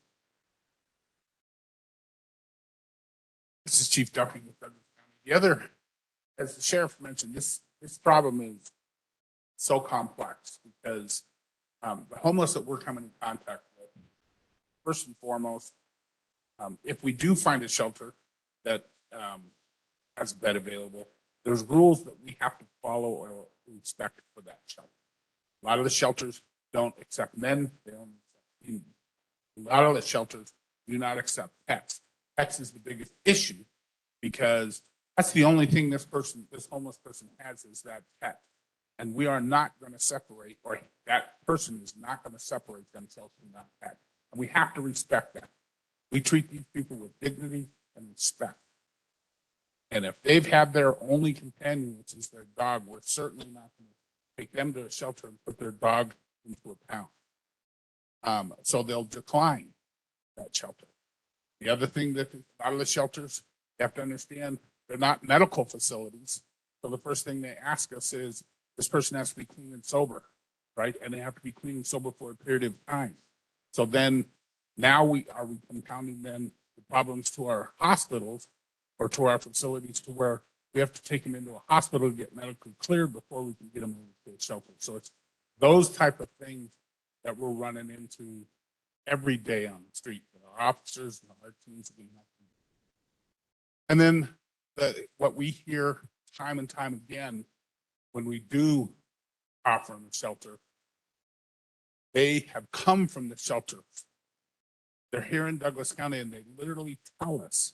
This is Chief Duffy with Douglas County. The other, as the sheriff mentioned, this problem is so complex because the homeless that we're coming in contact with, first and foremost, if we do find a shelter that has a bed available, there's rules that we have to follow or respect for that shelter. A lot of the shelters don't accept men. They don't accept females. A lot of the shelters do not accept pets. Pets is the biggest issue because that's the only thing this homeless person has is that pet. And we are not going to separate, or that person is not going to separate themselves from that pet. And we have to respect that. We treat these people with dignity and respect. And if they've had their only companion, which is their dog, we're certainly not going to take them to a shelter and put their dog into a pound. So they'll decline that shelter. The other thing that a lot of the shelters, you have to understand, they're not medical facilities. So the first thing they ask us is, this person has to be clean and sober, right? And they have to be clean and sober for a period of time. So then now we compounding then the problems to our hospitals or to our facilities to where we have to take them into a hospital to get medically cleared before we can get them into a shelter. So it's those type of things that we're running into every day on the street with our officers and our teams. And then what we hear time and time again when we do offer them a shelter, they have come from the shelters. They're here in Douglas County and they literally tell us,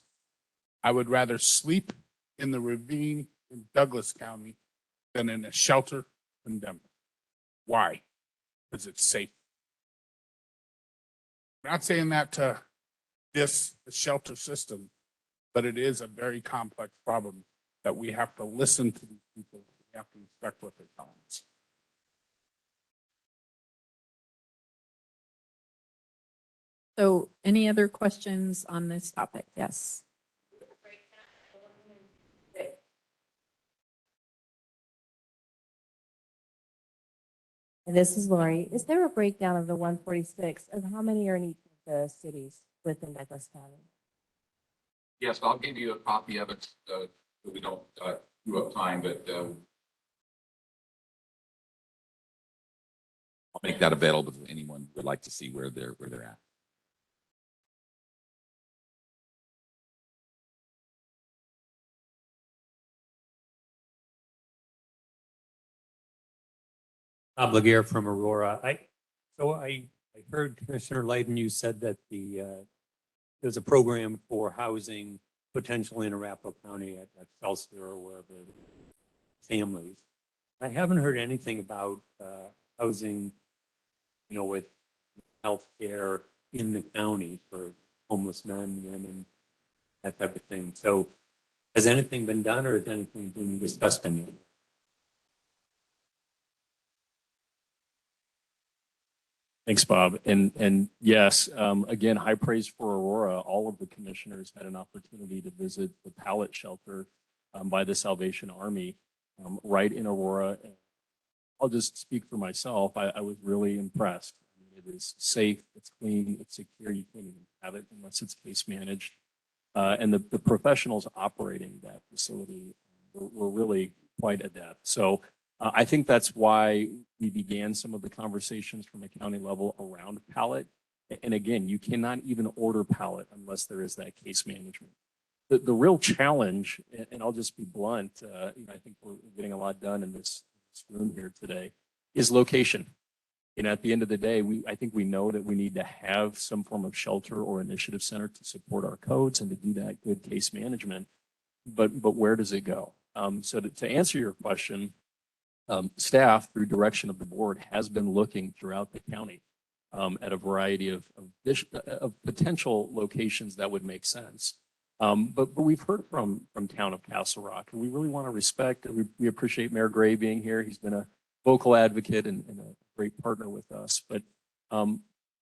I would rather sleep in the ravine in Douglas County than in a shelter in Denver. Why? Because it's safe. I'm not saying that to diss the shelter system, but it is a very complex problem that we have to listen to these people. We have to respect what they're telling us.
So any other questions on this topic? Yes.
And this is Lori. Is there a breakdown of the 146 of how many are in each of the cities within Douglas County?
Yes, I'll give you a copy of it, so we don't chew up time, but I'll make that available to anyone who would like to see where they're at.
Bob Laguerre from Aurora. I heard Commissioner Layden, you said that there's a program for housing potentially in Arapahoe County at Chelsea or wherever families. I haven't heard anything about housing, with healthcare in the county for homeless men, women, that type of thing. So has anything been done or has anything been discussed in it?
Thanks, Bob. And yes, again, high praise for Aurora. All of the commissioners had an opportunity to visit the pallet shelter by the Salvation Army right in Aurora. I'll just speak for myself. I was really impressed. It is safe, it's clean, it's secure. You can't even have it unless it's case managed. And the professionals operating that facility were really quite adept. So I think that's why we began some of the conversations from a county level around pallet. And again, you cannot even order pallet unless there is that case management. The real challenge, and I'll just be blunt, I think we're getting a lot done in this room here today, is location. And at the end of the day, I think we know that we need to have some form of shelter or initiative center to support our codes and to do that good case management. But where does it go? So to answer your question, staff, through direction of the board, has been looking throughout the county at a variety of potential locations that would make sense. But we've heard from town of Castle Rock, and we really want to respect, and we appreciate Mayor Gray being here. He's been a vocal advocate and a great partner with us. But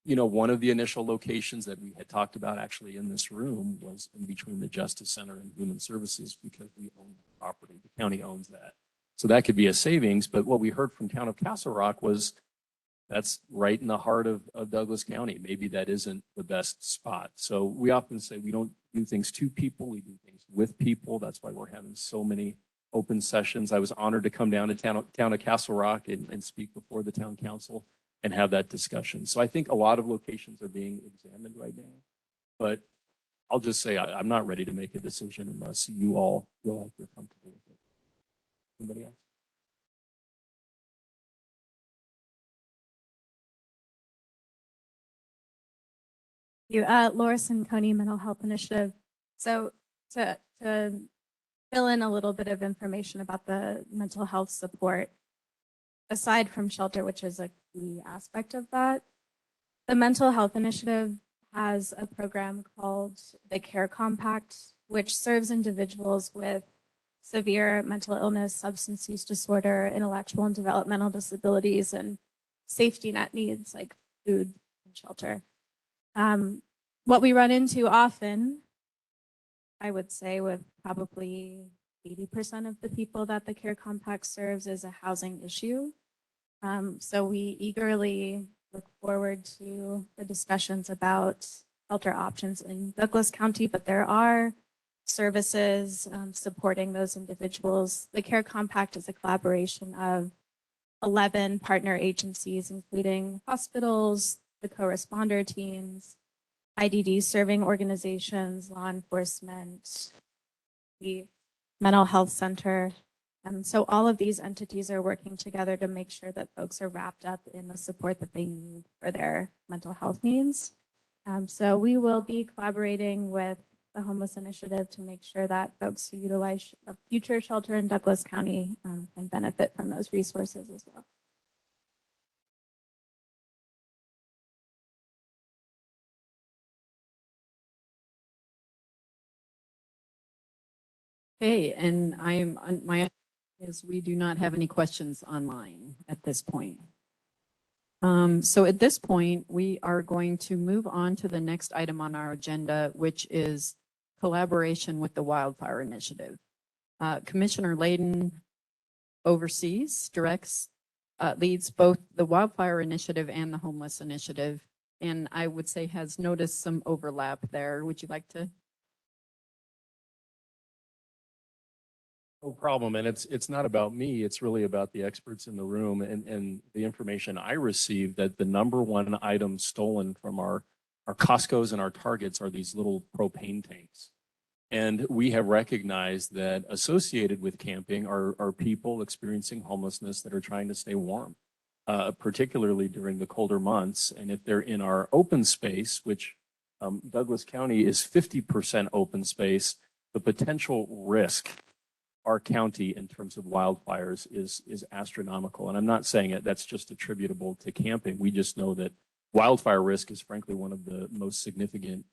you know, one of the initial locations that we had talked about actually in this room was in between the Justice Center and Human Services because we own the property. The county owns that. So that could be a savings. But what we heard from town of Castle Rock was that's right in the heart of Douglas County. Maybe that isn't the best spot. So we often say we don't do things to people, we do things with people. That's why we're having so many open sessions. I was honored to come down to town of Castle Rock and speak before the town council and have that discussion. So I think a lot of locations are being examined right now. But I'll just say I'm not ready to make a decision unless you all feel like you're comfortable with it. Anybody else?
Loris and Coney Mental Health Initiative. So to fill in a little bit of information about the mental health support, aside from shelter, which is a key aspect of that, the Mental Health Initiative has a program called the Care Compact, which serves individuals with severe mental illness, substance use disorder, intellectual and developmental disabilities, and safety net needs like food and shelter. What we run into often, I would say with probably 80% of the people that the Care Compact serves, is a housing issue. So we eagerly look forward to the discussions about shelter options in Douglas County, but there are services supporting those individuals. The Care Compact is a collaboration of 11 partner agencies, including hospitals, the co-responder teams, IDD serving organizations, law enforcement, the mental health center. So all of these entities are working together to make sure that folks are wrapped up in the support that they need for their mental health needs. So we will be collaborating with the Homeless Initiative to make sure that folks who utilize a future shelter in Douglas County can benefit from those resources as well.
Okay, and my is we do not have any questions online at this point. So at this point, we are going to move on to the next item on our agenda, which is collaboration with the Wildfire Initiative. Commissioner Layden oversees, directs, leads both the Wildfire Initiative and the Homeless Initiative, and I would say has noticed some overlap there. Would you like to?
No problem. And it's not about me. It's really about the experts in the room and the information I received that the number one item stolen from our Costco's and our Targets are these little propane tanks. And we have recognized that associated with camping are people experiencing homelessness that are trying to stay warm, particularly during the colder months. And if they're in our open space, which Douglas County is 50% open space, the potential risk our county in terms of wildfires is astronomical. And I'm not saying it, that's just attributable to camping. We just know that wildfire risk is frankly one of the most significant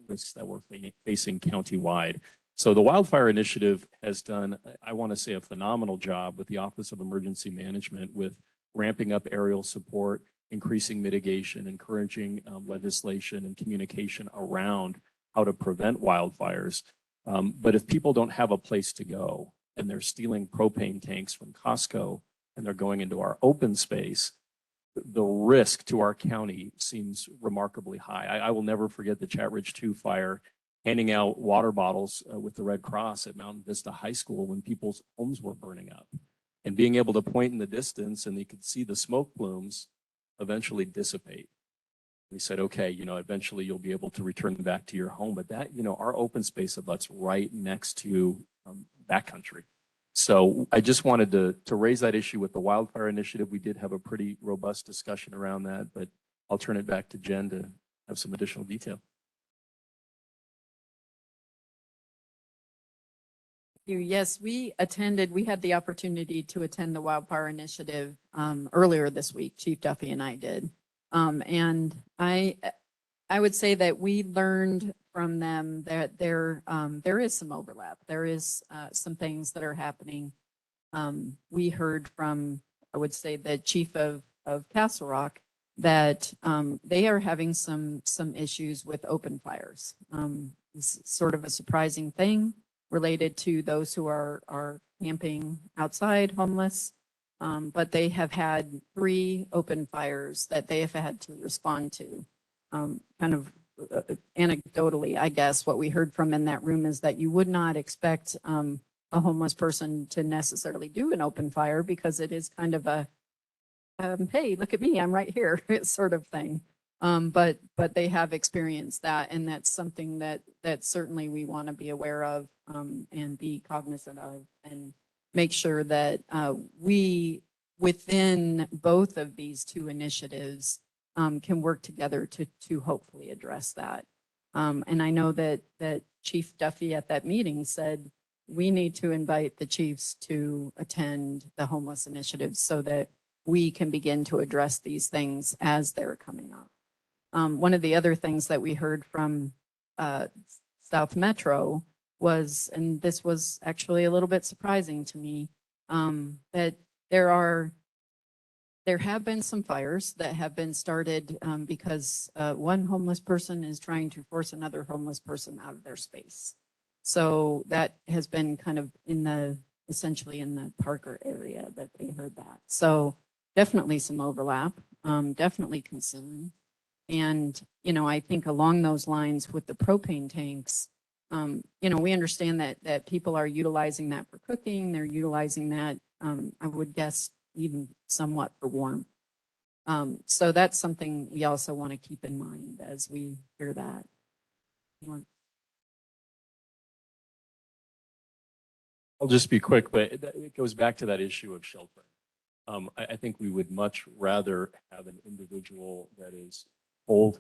risks that we're facing countywide. So the Wildfire Initiative has done, I want to say, a phenomenal job with the Office of Emergency Management with ramping up aerial support, increasing mitigation, encouraging legislation and communication around how to prevent wildfires. But if people don't have a place to go, and they're stealing propane tanks from Costco and they're going into our open space, the risk to our county seems remarkably high. I will never forget the Chat Ridge 2 fire, handing out water bottles with the Red Cross at Mountain Vista High School when people's homes were burning up, and being able to point in the distance and they could see the smoke plumes eventually dissipate. We said, okay, you know, eventually you'll be able to return back to your home. But that, you know, our open space abuts right next to backcountry. So I just wanted to raise that issue with the Wildfire Initiative. We did have a pretty robust discussion around that, but I'll turn it back to Jen to have some additional detail.
Yes, we had the opportunity to attend the Wildfire Initiative earlier this week. Chief Duffy and I did. And I would say that we learned from them that there is some overlap. There is some things that are happening. We heard from, I would say, the chief of Castle Rock that they are having some issues with open fires. It's sort of a surprising thing related to those who are camping outside homeless. But they have had 3 open fires that they have had to respond to. Kind of anecdotally, I guess, what we heard from in that room is that you would not expect a homeless person to necessarily do an open fire because it is kind of a, hey, look at me, I'm right here, sort of thing. But they have experienced that, and that's something that certainly we want to be aware of and be cognizant of, and make sure that we, within both of these 2 initiatives, can work together to hopefully address that. And I know that Chief Duffy at that meeting said we need to invite the chiefs to attend the homeless initiatives so that we can begin to address these things as they're coming up. One of the other things that we heard from South Metro was, and this was actually a little bit surprising to me, that there have been some fires that have been started because one homeless person is trying to force another homeless person out of their space. So that has been kind of essentially in the Parker area that they heard that. So definitely some overlap, definitely concern. And, I think along those lines with the propane tanks, we understand that people are utilizing that for cooking. They're utilizing that, I would guess, even somewhat for warmth. So that's something we also want to keep in mind as we hear that.
I'll just be quick, but it goes back to that issue of shelter. I think we would much rather have an individual that is old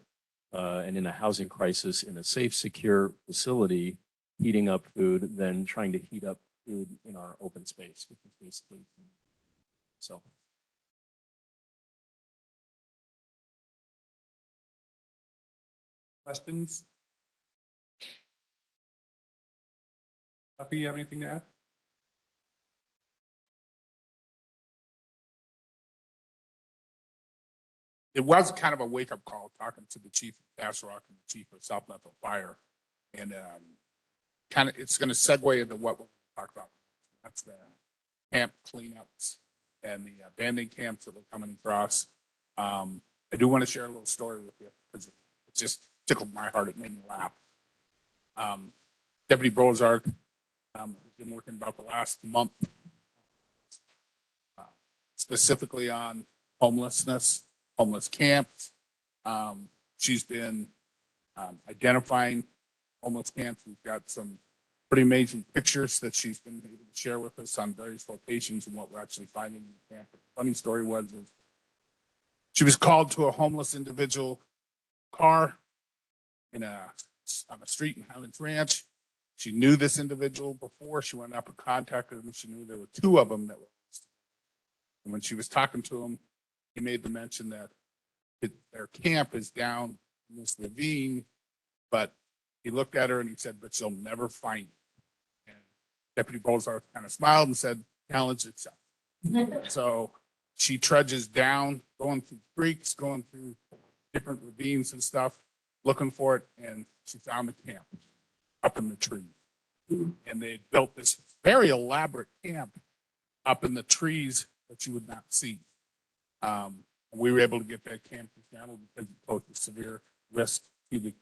and in a housing crisis in a safe, secure facility heating up food than trying to heat up food in our open space, which is basically so.
Questions? Duffy, you have anything to add?
It was kind of a wake-up call talking to the chief of Castle Rock and the chief of South Metro Fire. And it's going to segue into what we're going to talk about. That's the camp cleanups and the abandoned camps that we're coming across. I do want to share a little story with you because it just tickled my heart. It made me laugh. Deputy Brozark has been working about the last month specifically on homelessness, homeless camps. She's been identifying homeless camps. We've got some pretty amazing pictures that she's been able to share with us on various locations and what we're actually finding in the camp. The funny story was she was called to a homeless individual car on a street in Highlands Ranch. She knew this individual before. She went up and contacted him. She knew there were 2 of them that were. And when she was talking to him, he made the mention that their camp is down in this ravine, but he looked at her and he said, but you'll never find it. And Deputy Bolzar kind of smiled and said, challenge itself. So she trudges down, going through creeks, going through different ravines and stuff, looking for it, and she found the camp up in the trees. And they built this very elaborate camp up in the trees that you would not see. We were able to get that camp dismantled because it posed a severe risk to the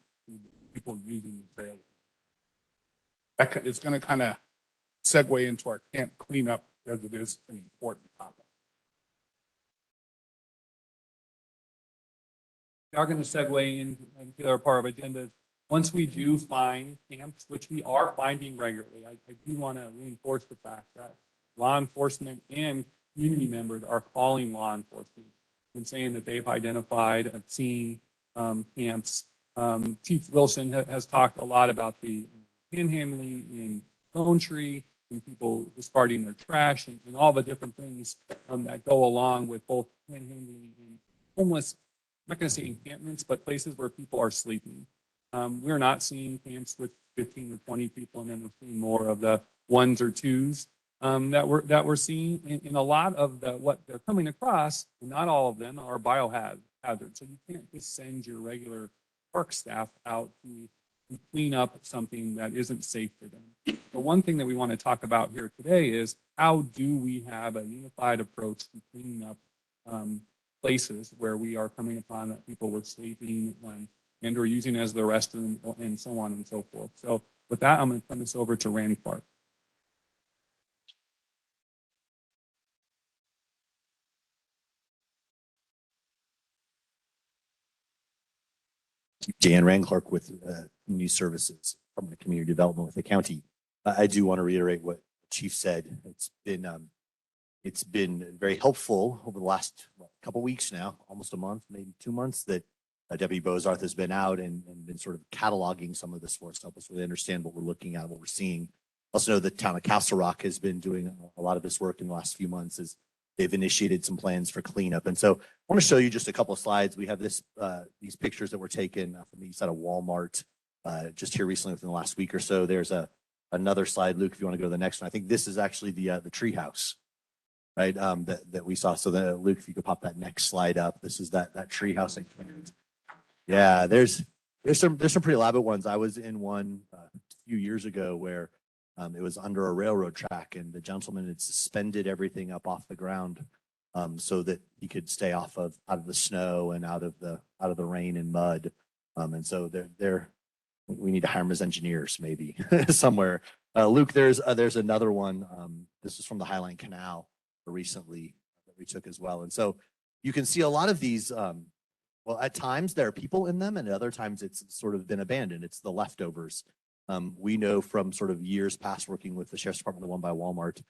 people using the trail. It's going to kind of segue into our camp cleanup because it is an important topic.
We are going to segue into our part of agenda. Once we do find camps, which we are finding regularly, I do want to reinforce the fact that law enforcement and community members are calling law enforcement and saying that they've identified and seen camps. Chief Wilson has talked a lot about the panhandling in Lone Tree and people discarding their trash and all the different things that go along with both panhandling and homeless. I'm not going to say encampments, but places where people are sleeping. We're not seeing camps with 15 or 20 people, and then we're seeing more of the 1s or 2s that we're seeing. In a lot of what they're coming across, not all of them are biohazard. hazard. So you can't just send your regular park staff out to clean up something that isn't safe for them. The one thing that we want to talk about here today is how do we have a unified approach to cleaning up places where we are coming upon that people were sleeping and or using as the restroom and so on and so forth. So with that, I'm going to turn this over to Randy Clark.
Jan Rand Clark with Community Services from the Community Development with the county. I do want to reiterate what Chief said. It's been very helpful over the last couple weeks now, almost a month, maybe 2 months, that Debbie Bozarth has been out and been sort of cataloging some of this for us to help us really understand what we're looking at, what we're seeing. Also know the town of Castle Rock has been doing a lot of this work in the last few months as they've initiated some plans for cleanup. And so I want to show you just a couple of slides. We have these pictures that were taken from the east side of Walmart just here recently within the last week or so. There's another slide, Luke, if you want to go to the next one. I think this is actually the tree house, right? That we saw. So Luke, if you could pop that next slide up. This is that tree house. Yeah, there's some pretty elaborate ones. I was in one a few years ago where it was under a railroad track, and the gentleman had suspended everything up off the ground so that he could stay out of the snow and out of the rain and mud. And so we need to hire him as engineers maybe somewhere. Luke, there's another one. This is from the Highline Canal recently that we took as well. And so you can see a lot of these. Well, at times there are people in them, and at other times it's sort of been abandoned. It's the leftovers. We know from sort of years past working with the Sheriff's Department, the one by Walmart,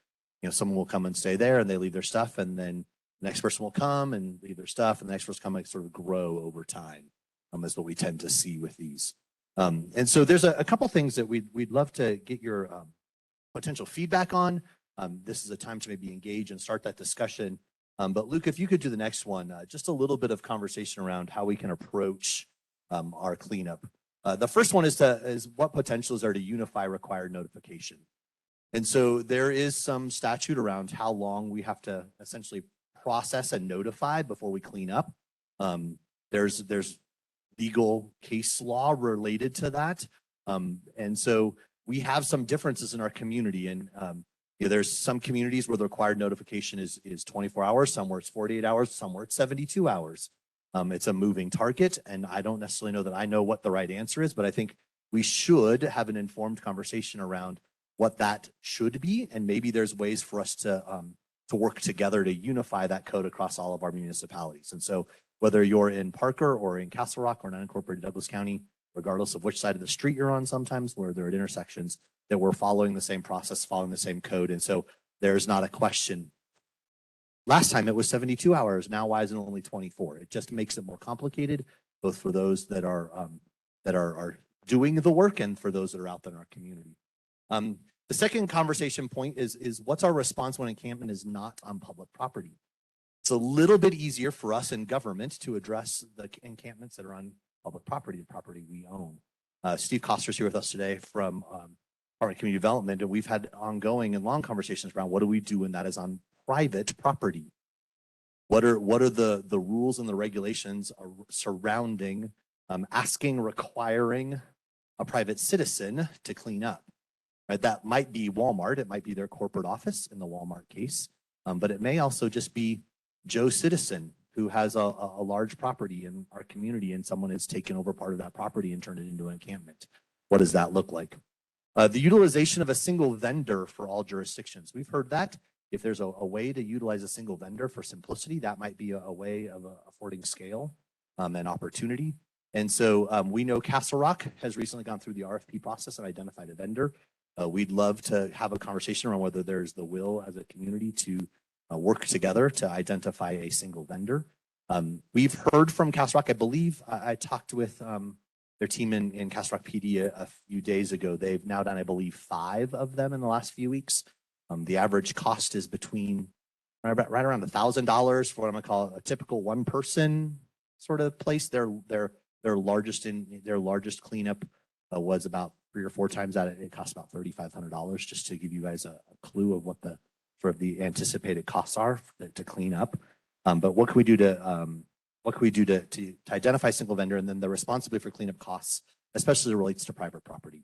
someone will come and stay there and they leave their stuff, and then the next person will come and leave their stuff, and the next person come and sort of grow over time. Is what we tend to see with these. And so there's a couple things that we'd love to get your potential feedback on. This is a time to maybe engage and start that discussion. But Luke, if you could do the next one, just a little bit of conversation around how we can approach our cleanup. The first one is what potential is there to unify required notification? And so there is some statute around how long we have to essentially process and notify before we clean up. There's legal case law related to that. And so we have some differences in our community. And there's some communities where the required notification is 24 hours, somewhere it's 48 hours, somewhere it's 72 hours. It's a moving target, and I don't necessarily know that I know what the right answer is, but I think we should have an informed conversation around what that should be, and maybe there's ways for us to work together to unify that code across all of our municipalities. And so whether you're in Parker or in Castle Rock or unincorporated Douglas County, regardless of which side of the street you're on, sometimes where they're at intersections, that we're following the same process, following the same code. And so there's not a question. Last time it was 72 hours. Now why is it only 24? It just makes it more complicated, both for those that are doing the work and for those that are out there in our community. The second conversation point is what's our response when encampment is not on public property? It's a little bit easier for us in government to address the encampments that are on public property, the property we own. Steve Koster's here with us today from Department of Community Development, and we've had ongoing and long conversations around what do we do when that is on private property? What are the rules and the regulations surrounding requiring a private citizen to clean up? Right? That might be Walmart. It might be their corporate office in the Walmart case, but it may also just be Joe Citizen who has a large property in our community, and someone has taken over part of that property and turned it into an encampment. What does that look like? The utilization of a single vendor for all jurisdictions. We've heard that. If there's a way to utilize a single vendor for simplicity, that might be a way of affording scale and opportunity. And so we know Castle Rock has recently gone through the RFP process and identified a vendor. We'd love to have a conversation around whether there's the will as a community to work together to identify a single vendor. We've heard from Castle Rock. I believe I talked with their team in Castle Rock PD a few days ago. They've now done, I believe, 5 of them in the last few weeks. The average cost is between right around $1,000 for what I'm gonna call a typical one-person sort of place. Their largest cleanup was about 3 or 4 times that. It cost about $3,500, just to give you guys a clue of what the sort of the anticipated costs are to clean up. But what can we do to what can we do to identify a single vendor and then the responsibility for cleanup costs, especially as it relates to private property.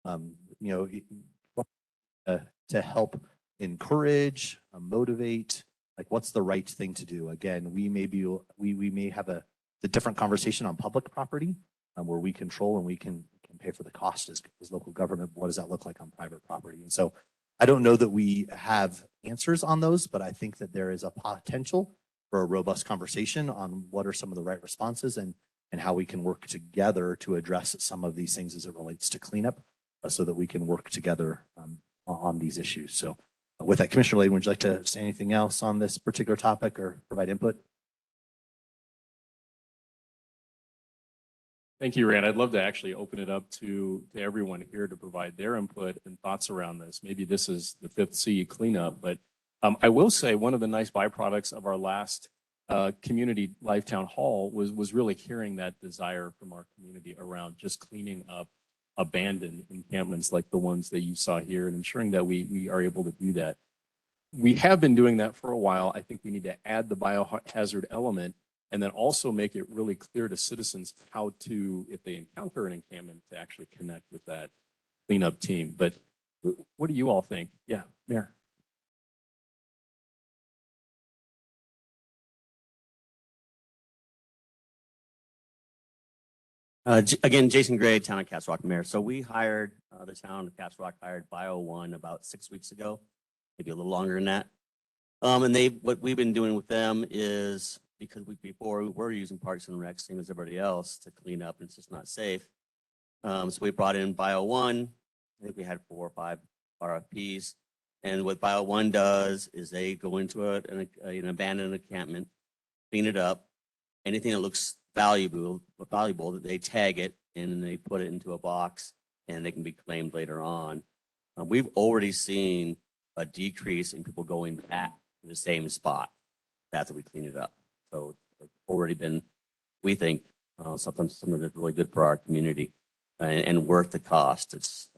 You know, to help encourage, motivate, like what's the right thing to do? Again, we may have a different conversation on public property where we control and we can pay for the cost as local government. What does that look like on private property? And so I don't know that we have answers on those, but I think that there is a potential for a robust conversation on what are some of the right responses and how we can work together to address some of these things as it relates to cleanup so that we can work together on these issues. So with that, Commissioner Layden, would you like to say anything else on this particular topic or provide input?
Thank you, Rand. I'd love to actually open it up to everyone here to provide their input and thoughts around this. Maybe this is the 5th C cleanup, but I will say one of the nice byproducts of our last community life town hall was really hearing that desire from our community around just cleaning up abandoned encampments like the ones that you saw here and ensuring that we are able to do that. We have been doing that for a while. I think we need to add the biohazard element and then also make it really clear to citizens how to, if they encounter an encampment, to actually connect with that cleanup team. But what do you all think? Yeah, Mayor.
Again, Jason Gray, Town of Castle Rock Mayor. So we hired, the town of Castle Rock hired Bio One about 6 weeks ago, maybe a little longer than that. And what we've been doing with them is, because before we were using Parks and Rec, same as everybody else, to clean up, and it's just not safe. So we brought in Bio One. I think we had 4 or 5 RFPs. And what Bio One does is they go into an abandoned encampment, clean it up. Anything that looks valuable that they tag it and then they put it into a box and they can be claimed later on. We've already seen a decrease in people going back to the same spot after we clean it up. So it's already been, we think, something that's really good for our community and worth the cost. It's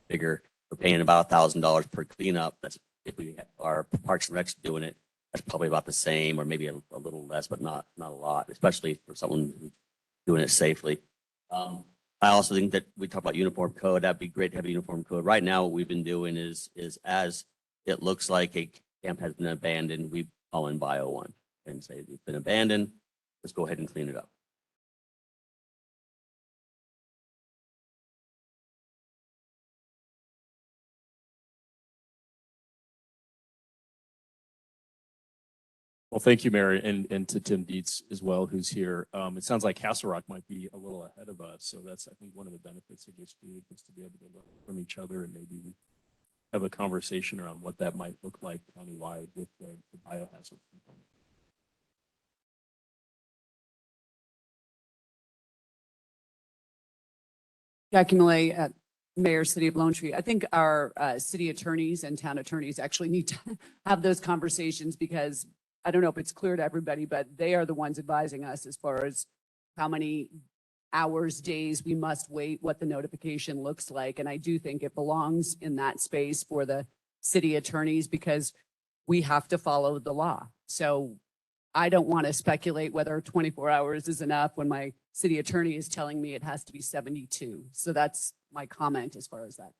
bigger. We're paying about $1,000 per cleanup. That's if we our Parks and Recs doing it. That's probably about the same, or maybe a little less, but not a lot, especially for someone who's doing it safely. I also think that we talk about uniform code. That'd be great to have a uniform code. Right now, what we've been doing is as it looks like a camp has been abandoned, we call in Bio One and say it's been abandoned. Let's go ahead and clean it up.
Well, thank you, Mary, and to Tim Dietz as well, who's here. It sounds like Castle Rock might be a little ahead of us. So that's, I think, one of the benefits of this group is to be able to learn from each other and maybe have a conversation around what that might look like countywide with the biohazard component.
Jackie Millay at Mayor, City of Lone Tree. I think our city attorneys and town attorneys actually need to have those conversations, because I don't know if it's clear to everybody, but they are the ones advising us as far as how many hours, days we must wait, what the notification looks like. And I do think it belongs in that space for the city attorneys, because we have to follow the law. So I don't want to speculate whether 24 hours is enough when my city attorney is telling me it has to be 72. So that's my comment as far as that.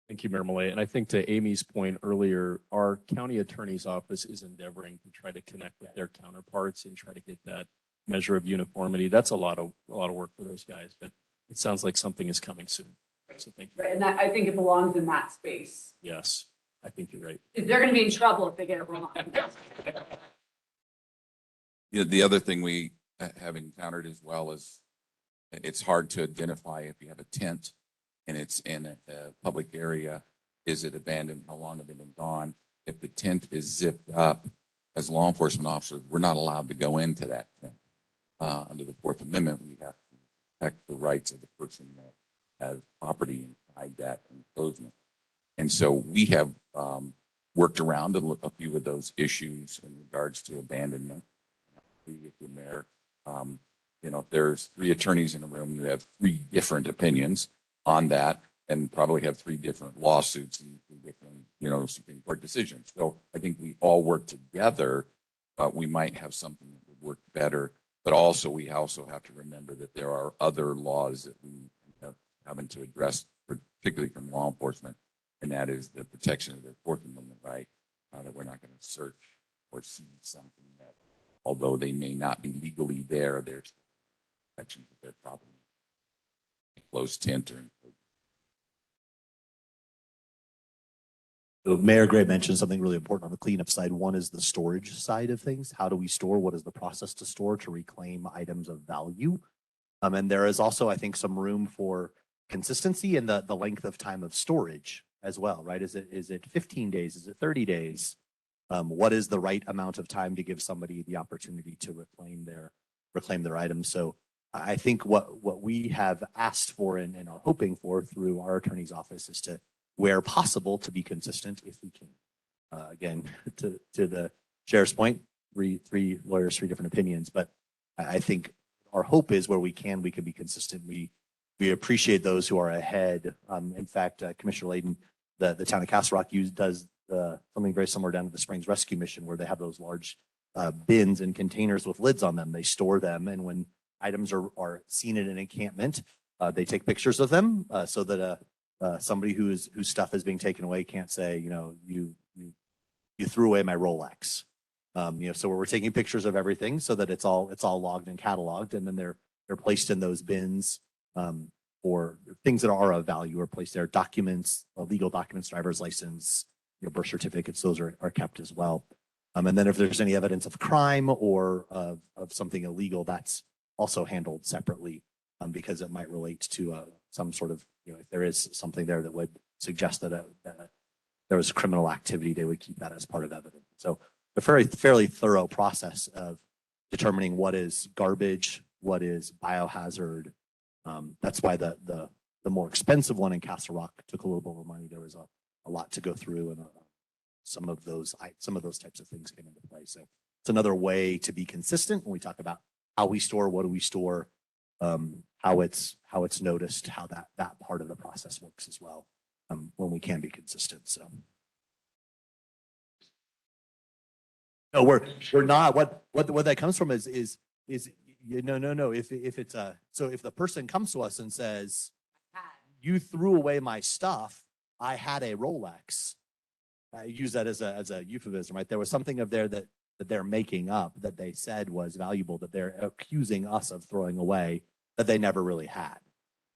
Thank you, Mayor Millay. And I think to Amy's point earlier, our county attorney's office is endeavoring to try to connect with their counterparts and try to get that measure of uniformity. That's a lot of work for those guys, but it sounds like something is coming soon. So thank you.
Right, and I think it belongs in that space.
Yes, I think you're right.
They're going to be in trouble if they get it wrong.
Yeah, the other thing we have encountered as well is it's hard to identify if you have a tent and it's in a public area. Is it abandoned? How long have they been gone? If the tent is zipped up, as law enforcement officers, we're not allowed to go into that tent. Under the Fourth Amendment, we have to protect the rights of the person that has property inside that enclosement. And so we have worked around a few of those issues in regards to abandonment. With the mayor, you know, if there's 3 attorneys in a room who have 3 different opinions on that, and probably have 3 different lawsuits and 3 different, you know, Supreme Court decisions. So I think we all work together but we might have something that would work better. But also, we also have to remember that there are other laws that we have having to address, particularly from law enforcement, and that is the protection of their Fourth Amendment right, that we're not going to search or see something that, although they may not be legally there, there's protection of their property. Closed tent or
So Mayor Gray mentioned something really important on the cleanup side. One is the storage side of things. How do we store? What is the process to store to reclaim items of value? And there is also, I think, some room for consistency in the length of time of storage as well, right? Is it 15 days? Is it 30 days? What is the right amount of time to give somebody the opportunity to reclaim their items? So I think what we have asked for and are hoping for through our attorney's office is to, where possible, to be consistent if we can. Again, to the sheriff's point, three lawyers, three different opinions, but I think our hope is where we can be consistent. We appreciate those who are ahead. In fact, Commissioner Layden, the town of Castle Rock does something very similar down at the Springs Rescue Mission, where they have those large bins and containers with lids on them. They store them, and when items are seen in an encampment, they take pictures of them so that somebody whose stuff is being taken away can't say, you threw away my Rolex. So we're taking pictures of everything so that it's all logged and cataloged, and then they're placed in those bins or things that are of value are placed there. Documents, legal documents, driver's license, birth certificates, those are kept as well. And then if there's any evidence of crime or of something illegal, that's also handled separately because it might relate to some sort of, if there is something there that would suggest that there was criminal activity, they would keep that as part of evidence. So a fairly thorough process of determining what is garbage, what is biohazard. That's why the more expensive one in Castle Rock took a little bit more money. There was a lot to go through, and some of those types of things came into play. So it's another way to be consistent when we talk about how we store, what do we store, how it's noticed, how that part of the process works as well, when we can be consistent. So no, we're not. What that comes from is no. If it's so if the person comes to us and says, you threw away my stuff, I had a Rolex. I use that as a euphemism, right? There was something of there that they're making up that they said was valuable, that they're accusing us of throwing away, that they never really had.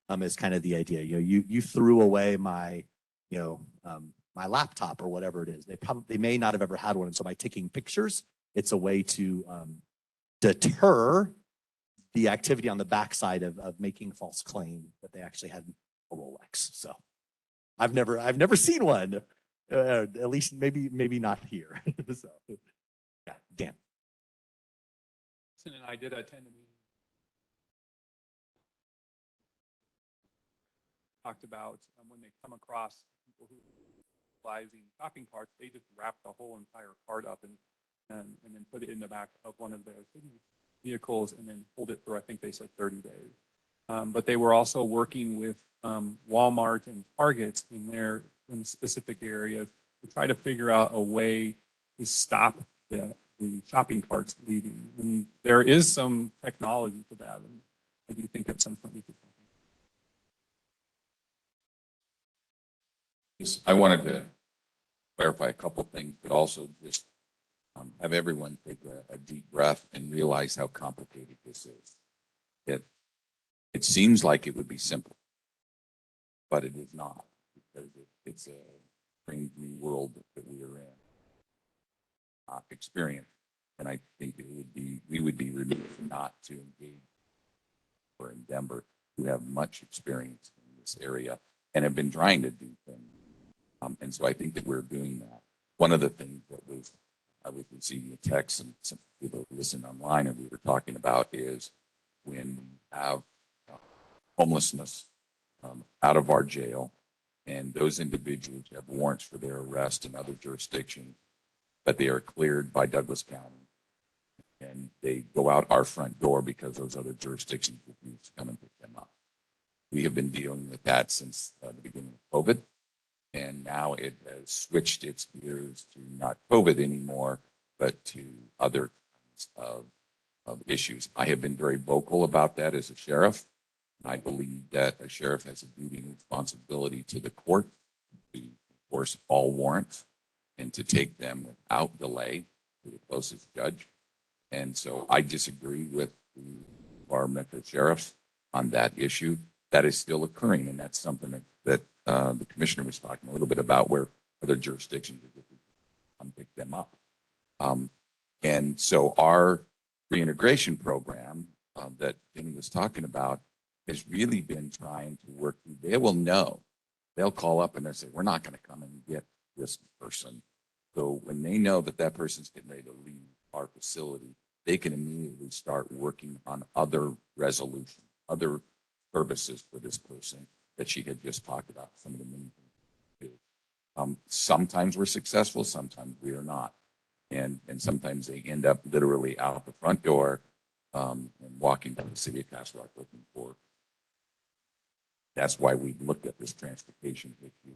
Is kind of the idea. You threw away my, my laptop or whatever it is. They may not have ever had one. And so by taking pictures, it's a way to deter the activity on the backside of making false claim that they actually had a Rolex. So I've never seen one, at least maybe not here. So yeah, Dan.
And I did attend a meeting. Talked about when they come across people who are utilizing shopping carts, they just wrap the whole entire cart up and then put it in the back of one of their city vehicles and then hold it for, I think they said 30 days. But they were also working with Walmart and Target in specific areas to try to figure out a way to stop the shopping carts leaving. And there is some technology to that. And I do think at some point we could.
I wanted to clarify a couple of things, but also just have everyone take a deep breath and realize how complicated this is. It seems like it would be simple, but it is not, because it's a strange new world that we are in, experience. And I think we would be remiss not to engage or in Denver who have much experience in this area and have been trying to do things. And so I think that we're doing that. One of the things that I was receiving a text and some people listen online and we were talking about is when we have homelessness out of our jail and those individuals have warrants for their arrest in other jurisdictions, but they are cleared by Douglas County and they go out our front door because those other jurisdictions refuse to come and pick them up. We have been dealing with that since the beginning of COVID. And now it has switched its gears to not COVID anymore, but to other kinds of issues. I have been very vocal about that as a sheriff. I believe that a sheriff has a duty and responsibility to the court to enforce all warrants and to take them without delay to the closest judge. And so I disagree with our metro sheriffs on that issue. That is still occurring, and that's something that the commissioner was talking a little bit about, where other jurisdictions pick them up. And so our reintegration program that Jenny was talking about has really been trying to work. They will know. They'll call up and they'll say, we're not going to come and get this person. So when they know that that person's getting ready to leave our facility, they can immediately start working on other resolutions, other services for this person that she had just talked about, some of the many things. Sometimes we're successful, sometimes we are not. And sometimes they end up literally out the front door and walking down the city of Castle Rock looking for. That's why we looked at this transportation issue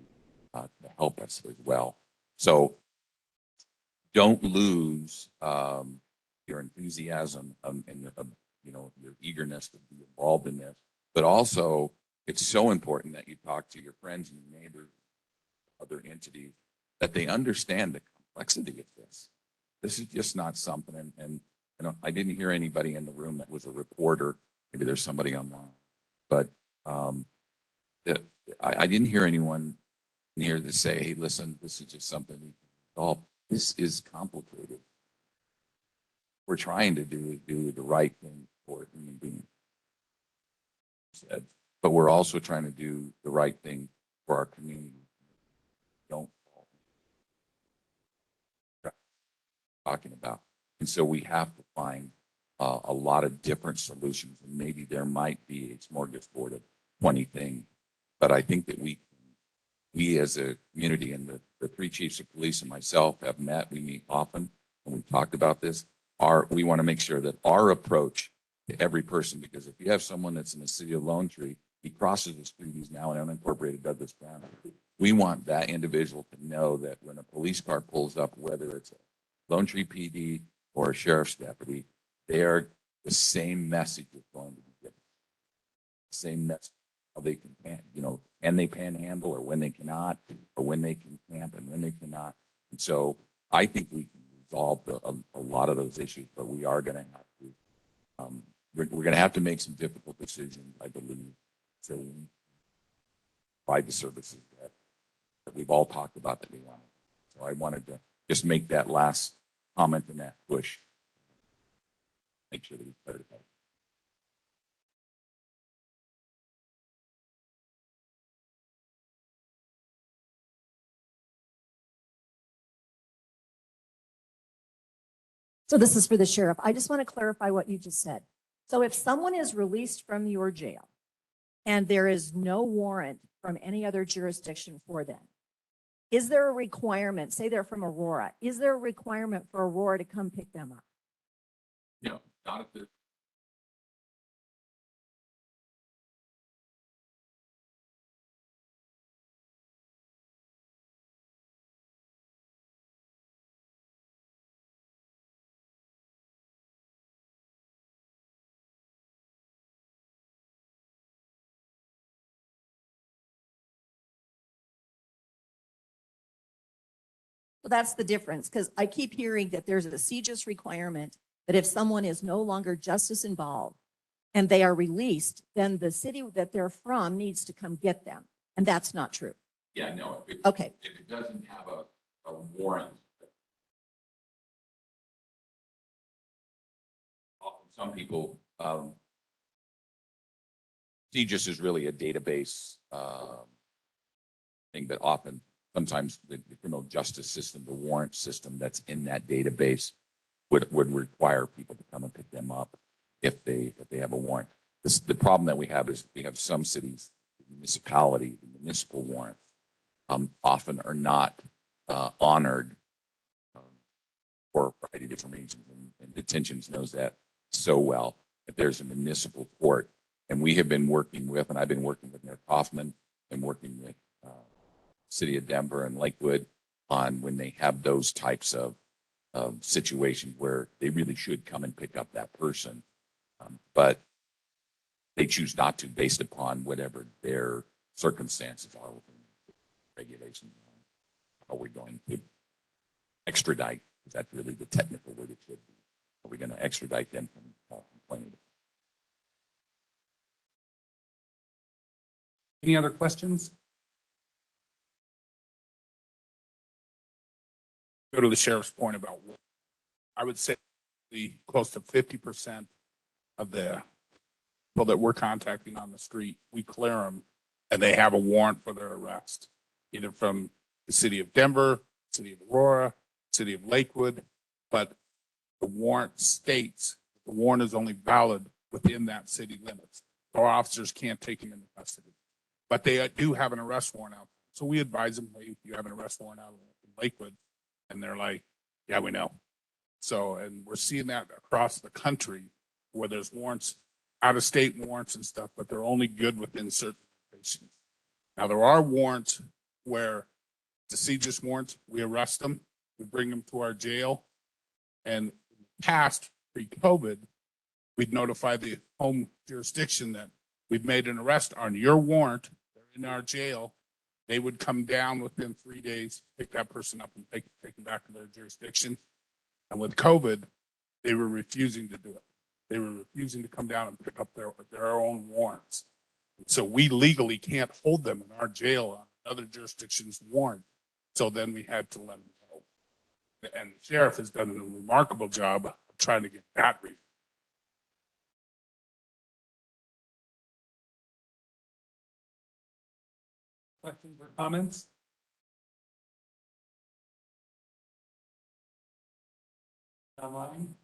to help us as well. So don't lose your enthusiasm and your eagerness to be involved in this. But also, it's so important that you talk to your friends and your neighbors, other entities, that they understand the complexity of this. This is just not something, and I didn't hear anybody in the room that was a reporter. Maybe there's somebody online, but I didn't hear anyone here to say, hey, listen, this is just something we can solve. This is complicated. We're trying to do the right thing for human beings. But we're also trying to do the right thing for our community. Don't fall talking about. And so we have to find a lot of different solutions. And maybe there might be a smorgasbord of 20 things. But I think that we as a community, and the three chiefs of police and myself have met, we meet often, and we've talked about this. We want to make sure that our approach to every person, because if you have someone that's in the city of Lone Tree, he crosses the street, he's now in unincorporated Douglas County. We want that individual to know that when a police car pulls up, whether it's a Lone Tree PD or a sheriff's deputy, the same message is going to be given. Same message. How they can they panhandle, or when they cannot, or when they can camp and when they cannot. And so I think we can resolve a lot of those issues, but we are going to have to, we're going to have to make some difficult decisions, I believe, so we provide the services that we've all talked about that we want. So I wanted to just make that last comment and that push. Make sure that we clarify.
So this is for the sheriff. I just want to clarify what you just said. So if someone is released from your jail and there is no warrant from any other jurisdiction for them, is there a requirement, say they're from Aurora, is there a requirement for Aurora to come pick them up?
No, not if they're.
So that's the difference, because I keep hearing that there's a CJIS requirement that if someone is no longer justice involved and they are released, then the city that they're from needs to come get them. And that's not true.
Yeah, no.
Okay.
If it doesn't have a warrant, some people, CJIS is really a database thing, but sometimes the criminal justice system, the warrant system that's in that database would require people to come and pick them up if they have a warrant. The problem that we have is we have some cities, municipal warrants often are not honored for a variety of different reasons, and detentions knows that so well. If there's a municipal court, and we have been working with, and I've been working with Mayor Kaufman and working with City of Denver and Lakewood on when they have those types of situation where they really should come and pick up that person. But they choose not to based upon whatever their circumstances are within regulations. Are we going to extradite? Is that really the technical word it should be? Are we going to extradite them from complaining?
Any other questions?
Go to the sheriff's point about, I would say the close to 50% of the people that we're contacting on the street, we clear them and they have a warrant for their arrest, either from the city of Denver, city of Aurora, city of Lakewood, but the warrant states the warrant is only valid within that city limits. Our officers can't take him into custody, but they do have an arrest warrant out. So we advise them, hey, you have an arrest warrant out in Lakewood, and they're like, yeah, we know. So, and we're seeing that across the country where there's warrants, out of state warrants and stuff, but they're only good within certain locations. Now, there are warrants where DCHI warrants, we arrest them, we bring them to our jail, and past pre-COVID, we'd notify the home jurisdiction that we've made an arrest on your warrant, they're in our jail. They would come down within 3 days, pick that person up and take them back to their jurisdiction. And with COVID, they were refusing to do it. They were refusing to come down and pick up their own warrants. So we legally can't hold them in our jail on another jurisdiction's warrant. So then we had to let them go. And the sheriff has done a remarkable job of trying to get that reason.
Questions or comments? Online?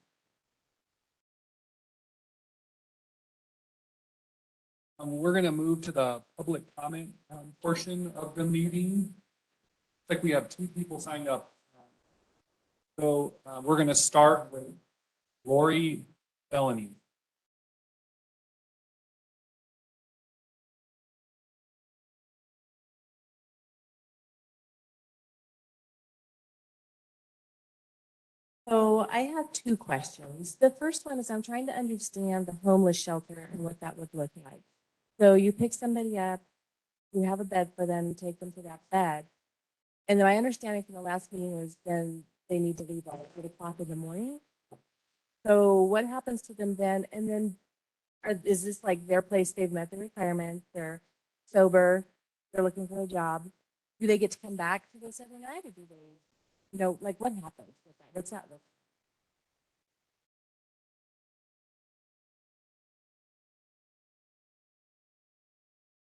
We're going to move to the public comment portion of the meeting. Looks like we have 2 people signed up. So we're going to start with Lori Bellany.
So I have 2 questions. The first one is I'm trying to understand the homeless shelter and what that would look like. So you pick somebody up, you have a bed for them, you take them to that bed. And my understanding from the last meeting was then they need to leave at 8 o'clock in the morning. So what happens to them then? And then is this like their place, they've met the requirements, they're sober, they're looking for a job. Do they get to come back to this every night or do they, like what happens with that? What's that look like?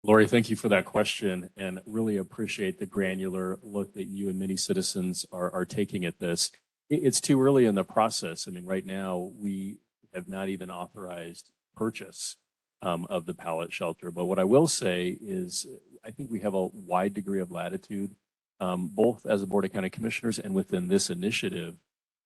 Lori, thank you for that question and really appreciate the granular look that you and many citizens are taking at this. It's too early in the process. I mean, right now, we have not even authorized purchase of the pallet shelter. But what I will say is I think we have a wide degree of latitude, both as a Board of County Commissioners and within this initiative,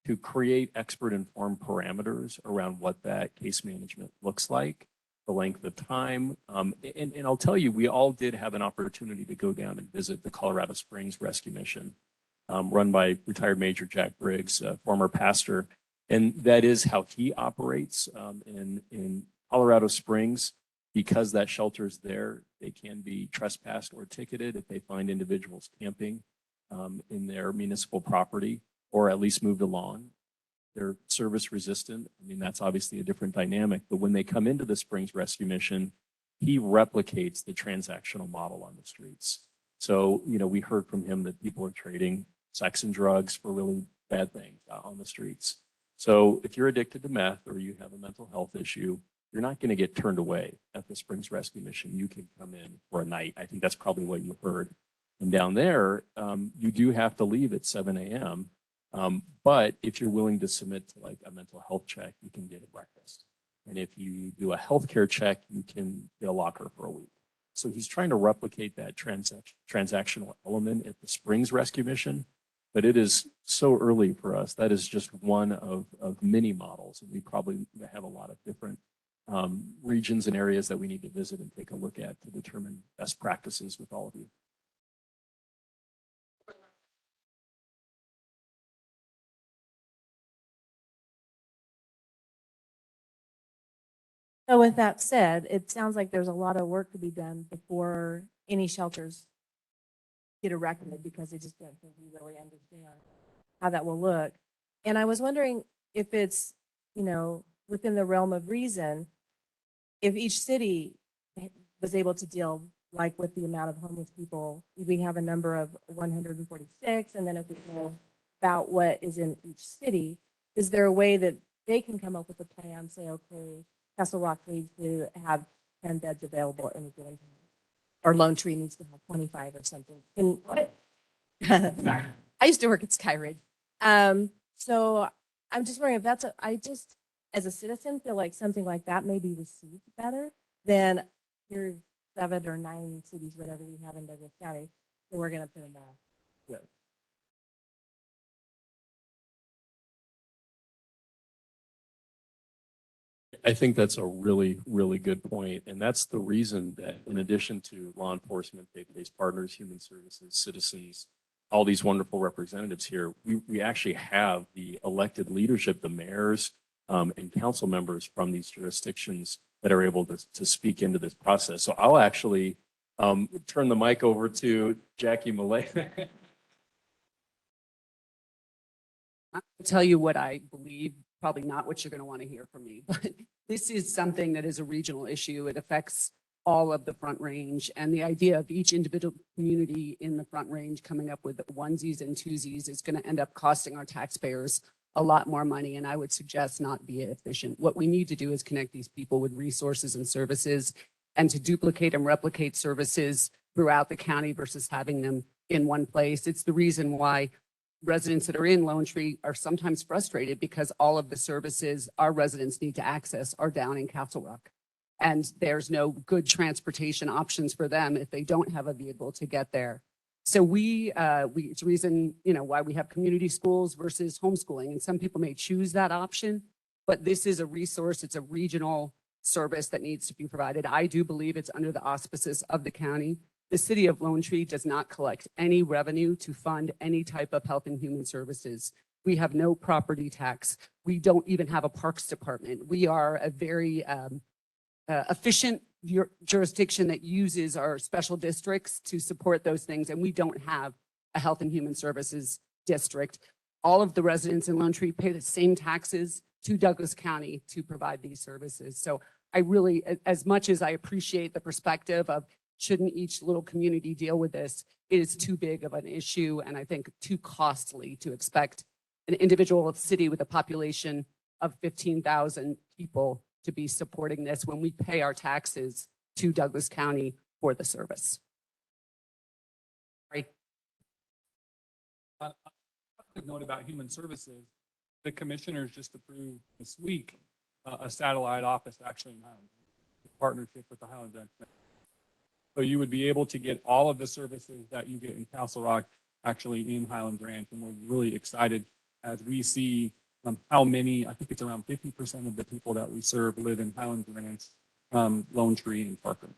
to create expert-informed parameters around what that case management looks like, the length of time. And I'll tell you, we all did have an opportunity to go down and visit the Colorado Springs Rescue Mission, run by retired Major Jack Briggs, former pastor. And that is how he operates in Colorado Springs. Because that shelter is there, they can be trespassed or ticketed if they find individuals camping in their municipal property, or at least moved along. They're service resistant. I mean, that's obviously a different dynamic, but when they come into the Springs Rescue Mission, he replicates the transactional model on the streets. So, we heard from him that people are trading sex and drugs for really bad things on the streets. So if you're addicted to meth or you have a mental health issue, you're not going to get turned away at the Springs Rescue Mission. You can come in for a night. I think that's probably what you heard. And down there, you do have to leave at 7 a.m. But if you're willing to submit to like a mental health check, you can get a breakfast. And if you do a healthcare check, you can get a locker for a week. So he's trying to replicate that transactional element at the Springs Rescue Mission, but it is so early for us. That is just one of many models. And we probably have a lot of different regions and areas that we need to visit and take a look at to determine best practices with all of you.
So with that said, it sounds like there's a lot of work to be done before any shelters get erected because they just don't think we really understand how that will look. And I was wondering if it's, within the realm of reason, if each city was able to deal like with the amount of homeless people, we have a number of 146, and then if we know about what is in each city, is there a way that they can come up with a plan, say, okay, Castle Rock needs to have 10 beds available at any given time, or Lone Tree needs to have 25 or something? And what? I used to work at Skyridge. So I'm just wondering if I just, as a citizen, feel like something like that may be received better than your 7 or 9 cities, whatever we have in Douglas County, that we're going to put in that.
Yeah.
I think that's a really, really good point. And that's the reason that in addition to law enforcement, faith-based partners, human services, citizens, all these wonderful representatives here, we actually have the elected leadership, the mayors and council members from these jurisdictions that are able to speak into this process. So I'll actually turn the mic over to Jackie Millay.
I'll tell you what I believe, probably not what you're going to want to hear from me, but this is something that is a regional issue. It affects all of the Front Range, and the idea of each individual community in the Front Range coming up with onesies and twosies is going to end up costing our taxpayers a lot more money, and I would suggest not be efficient. What we need to do is connect these people with resources and services, and to duplicate and replicate services throughout the county versus having them in one place. It's the reason why residents that are in Lone Tree are sometimes frustrated because all of the services our residents need to access are down in Castle Rock. And there's no good transportation options for them if they don't have a vehicle to get there. So it's the reason, why we have community schools versus homeschooling. And some people may choose that option, but this is a resource. It's a regional service that needs to be provided. I do believe it's under the auspices of the county. The city of Lone Tree does not collect any revenue to fund any type of health and human services. We have no property tax. We don't even have a parks department. We are a very efficient jurisdiction that uses our special districts to support those things, and we don't have a health and human services district. All of the residents in Lone Tree pay the same taxes to Douglas County to provide these services. So I really, as much as I appreciate the perspective of shouldn't each little community deal with this, it is too big of an issue, and I think too costly to expect an individual city with a population of 15,000 people to be supporting this when we pay our taxes to Douglas County for the service. Right.
A quick note about human services. The commissioners just approved this week a satellite office actually in Highland, in partnership with the Highlands. So you would be able to get all of the services that you get in Castle Rock actually in Highland Ranch. And we're really excited as we see how many, I think it's around 50% of the people that we serve live in Highland Ranch, Lone Tree, and Parker.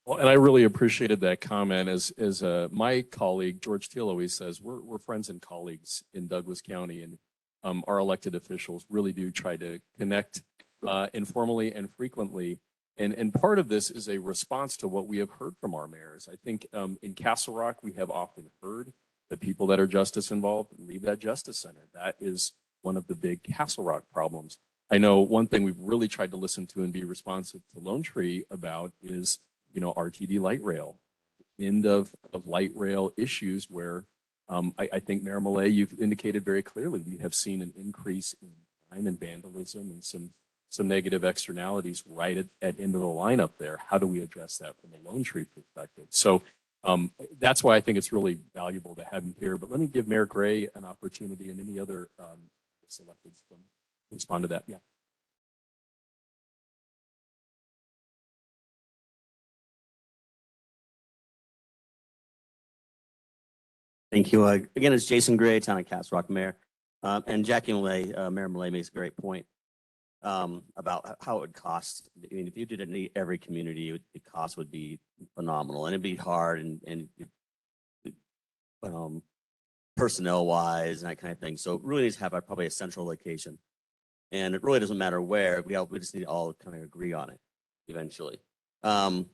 Well, and I really appreciated that comment. As my colleague, George Teal, always says, we're friends and colleagues in Douglas County, and our elected officials really do try to connect informally and frequently. And part of this is a response to what we have heard from our mayors. I think in Castle Rock, we have often heard the people that are justice involved leave that justice center. That is one of the big Castle Rock problems. I know one thing we've really tried to listen to and be responsive to Lone Tree about is, RTD light rail, end of light rail issues where I think Mayor Millay, you've indicated very clearly, we have seen an increase in crime and vandalism and some negative externalities right at end of the lineup there. How do we address that from a Lone Tree perspective? So that's why I think it's really valuable to have you here. But let me give Mayor Gray an opportunity and any other selected to respond to that. Yeah.
Thank you. Again, it's Jason Gray, Town of Castle Rock Mayor. And Jackie Millay, Mayor Millay makes a great point about how it would cost. I mean, if you did it in every community, the cost would be phenomenal, and it'd be hard and personnel wise and that kind of thing. So it really needs to have probably a central location. And it really doesn't matter where, we just need to all kind of agree on it eventually. On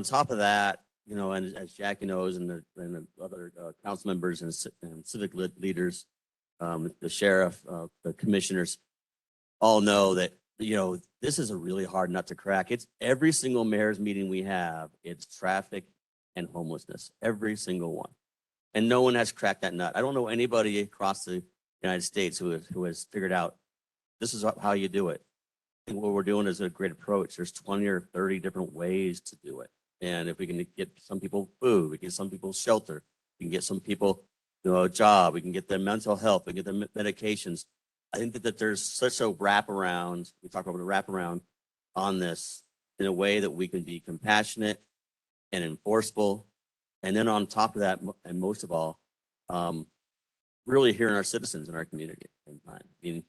top of that, you know, and as Jackie knows, and the other council members and civic leaders, the sheriff, the commissioners all know that, you know, this is a really hard nut to crack. It's every single mayor's meeting we have, it's traffic and homelessness, every single one. And no one has cracked that nut. I don't know anybody across the United States who has figured out this is how you do it. And what we're doing is a great approach. There's 20 or 30 different ways to do it. And if we can get some people food, we can get some people shelter, we can get some people, you know, a job, we can get them mental health, we can get them medications. I think that there's such a wraparound, we talk about a wraparound on this in a way that we can be compassionate and enforceable. And then on top of that, and most of all, really hearing our citizens in our community. I mean,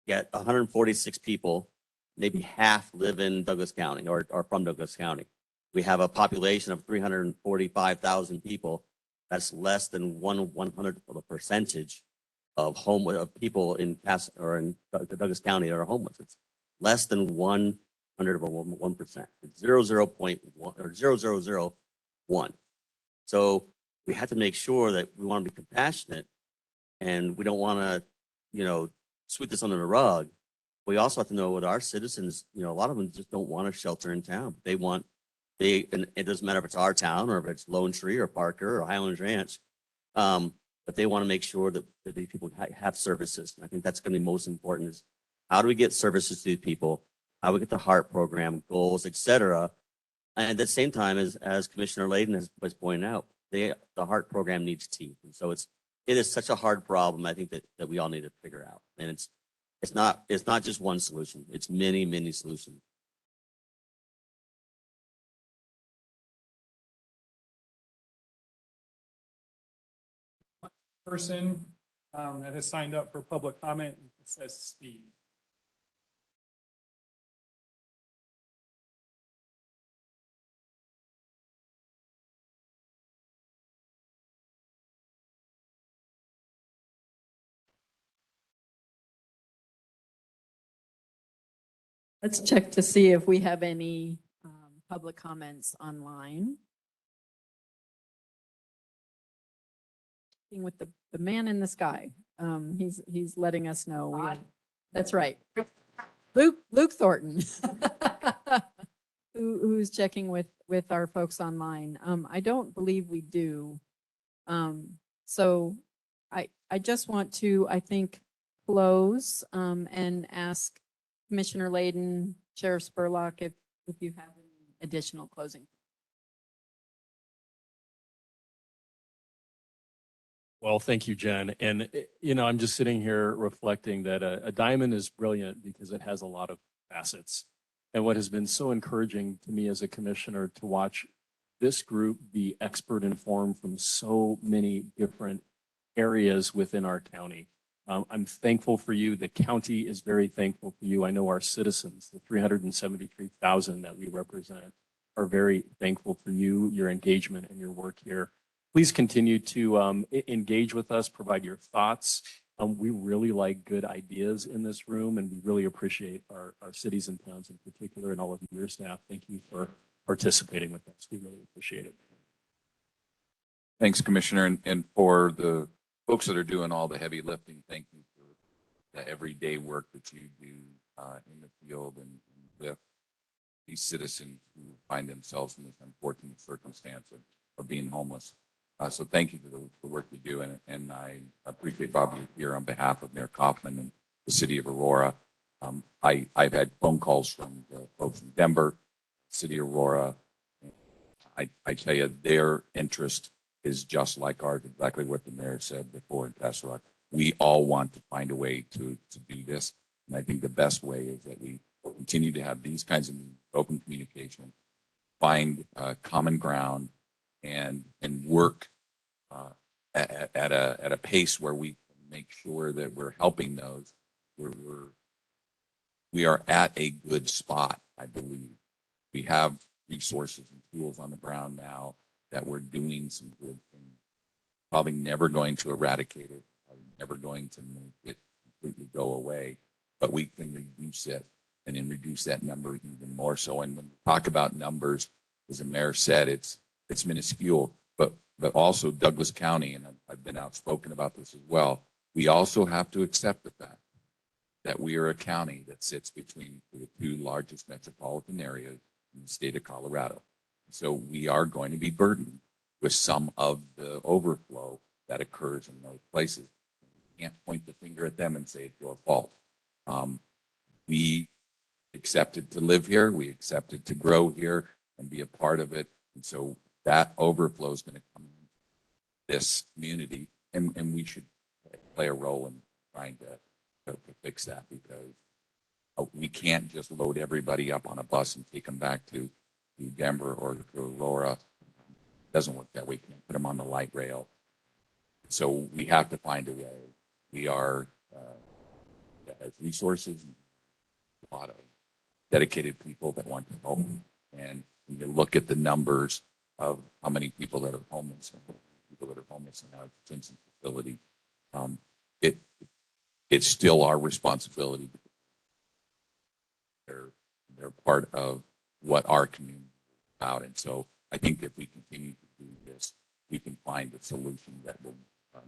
you got 146 people, maybe half live in Douglas County or from Douglas County. We have a population of 345,000 people. That's less than 1/100th of a percentage of people in Douglas County that are homeless. It's less than 1/100 of 1%. It's 0.1 or 0.001. So we have to make sure that we want to be compassionate, and we don't want to, you know, sweep this under the rug. We also have to know what our citizens, you know, a lot of them just don't want to shelter in town. And it doesn't matter if it's our town or if it's Lone Tree or Parker or Highlands Ranch, but they want to make sure that these people have services. And I think that's going to be most important is how do we get services to these people? How do we get the HEART program, goals, et cetera. And at the same time, as Commissioner Layden was pointing out, the HEART program needs teeth. And so it is such a hard problem, I think, that we all need to figure out. And it's not just one solution. It's many, many solutions.
Person that has signed up for public comment, it says Steve.
Let's check to see if we have any public comments online. With the man in the sky, he's letting us know. That's right, Luke Thornton, who's checking with our folks online. I don't believe we do. So I just want to, I think, close and ask Commissioner Layden, Sheriff Spurlock, if you have any additional closing.
Well, thank you, Jen. And, you know, I'm just sitting here reflecting that a diamond is brilliant because it has a lot of facets. And what has been so encouraging to me as a commissioner to watch this group be expert informed from so many different areas within our county. I'm thankful for you. The county is very thankful for you. I know our citizens, the 373,000 that we represent, are very thankful for you, your engagement and your work here. Please continue to engage with us, provide your thoughts. We really like good ideas in this room, and we really appreciate our cities and towns in particular, and all of your staff. Thank you for participating with us. We really appreciate it.
Thanks, Commissioner. And for the folks that are doing all the heavy lifting, thank you for the everyday work that you do in the field and with these citizens who find themselves in this unfortunate circumstance of being homeless. So thank you for the work you do, and I appreciate Bob here on behalf of Mayor Kaufman and the city of Aurora. I've had phone calls from the folks in Denver, city of Aurora. I tell you, their interest is just like ours, exactly what the mayor said before in Castle Rock. We all want to find a way to do this, and I think the best way is that we continue to have these kinds of open communication, find common ground, and work at a pace where we can make sure that we're helping those. We are at a good spot, I believe. We have resources and tools on the ground now that we're doing some good things. Probably never going to eradicate it, probably never going to make it completely go away, but we can reduce it and then reduce that number even more so. And when we talk about numbers, as the mayor said, it's minuscule, but also Douglas County, and I've been outspoken about this as well. We also have to accept the fact that we are a county that sits between the two largest metropolitan areas in the state of Colorado. So we are going to be burdened with some of the overflow that occurs in those places. We can't point the finger at them and say it's your fault. We accepted to live here. We accepted to grow here and be a part of it. And so that overflow is going to come in this community, and we should play a role in trying to fix that, because we can't just load everybody up on a bus and take them back to Denver or to Aurora. It doesn't work that way. We can't put them on the light rail. So we have to find a way. We are as resources, a lot of dedicated people that want to help. And when you look at the numbers of how many people that are homeless, in our detention facility, it's still our responsibility. They're part of what our community is about. And so I think if we continue to do this, we can find a solution that will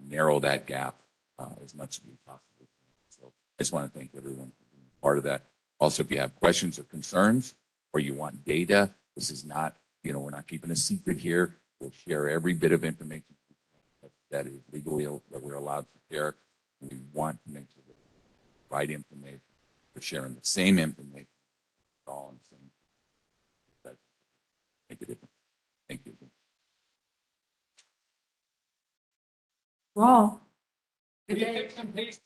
narrow that gap as much as we possibly can. So I just want to thank everyone for being part of that. Also, if you have questions or concerns, or you want data, this is not, we're not keeping a secret here. We'll share every bit of information that is legally that we're allowed to share. We want to make sure that the right information, we're sharing the same information, all in the same. That make a difference. Thank you.
Raw.
Can you take some paste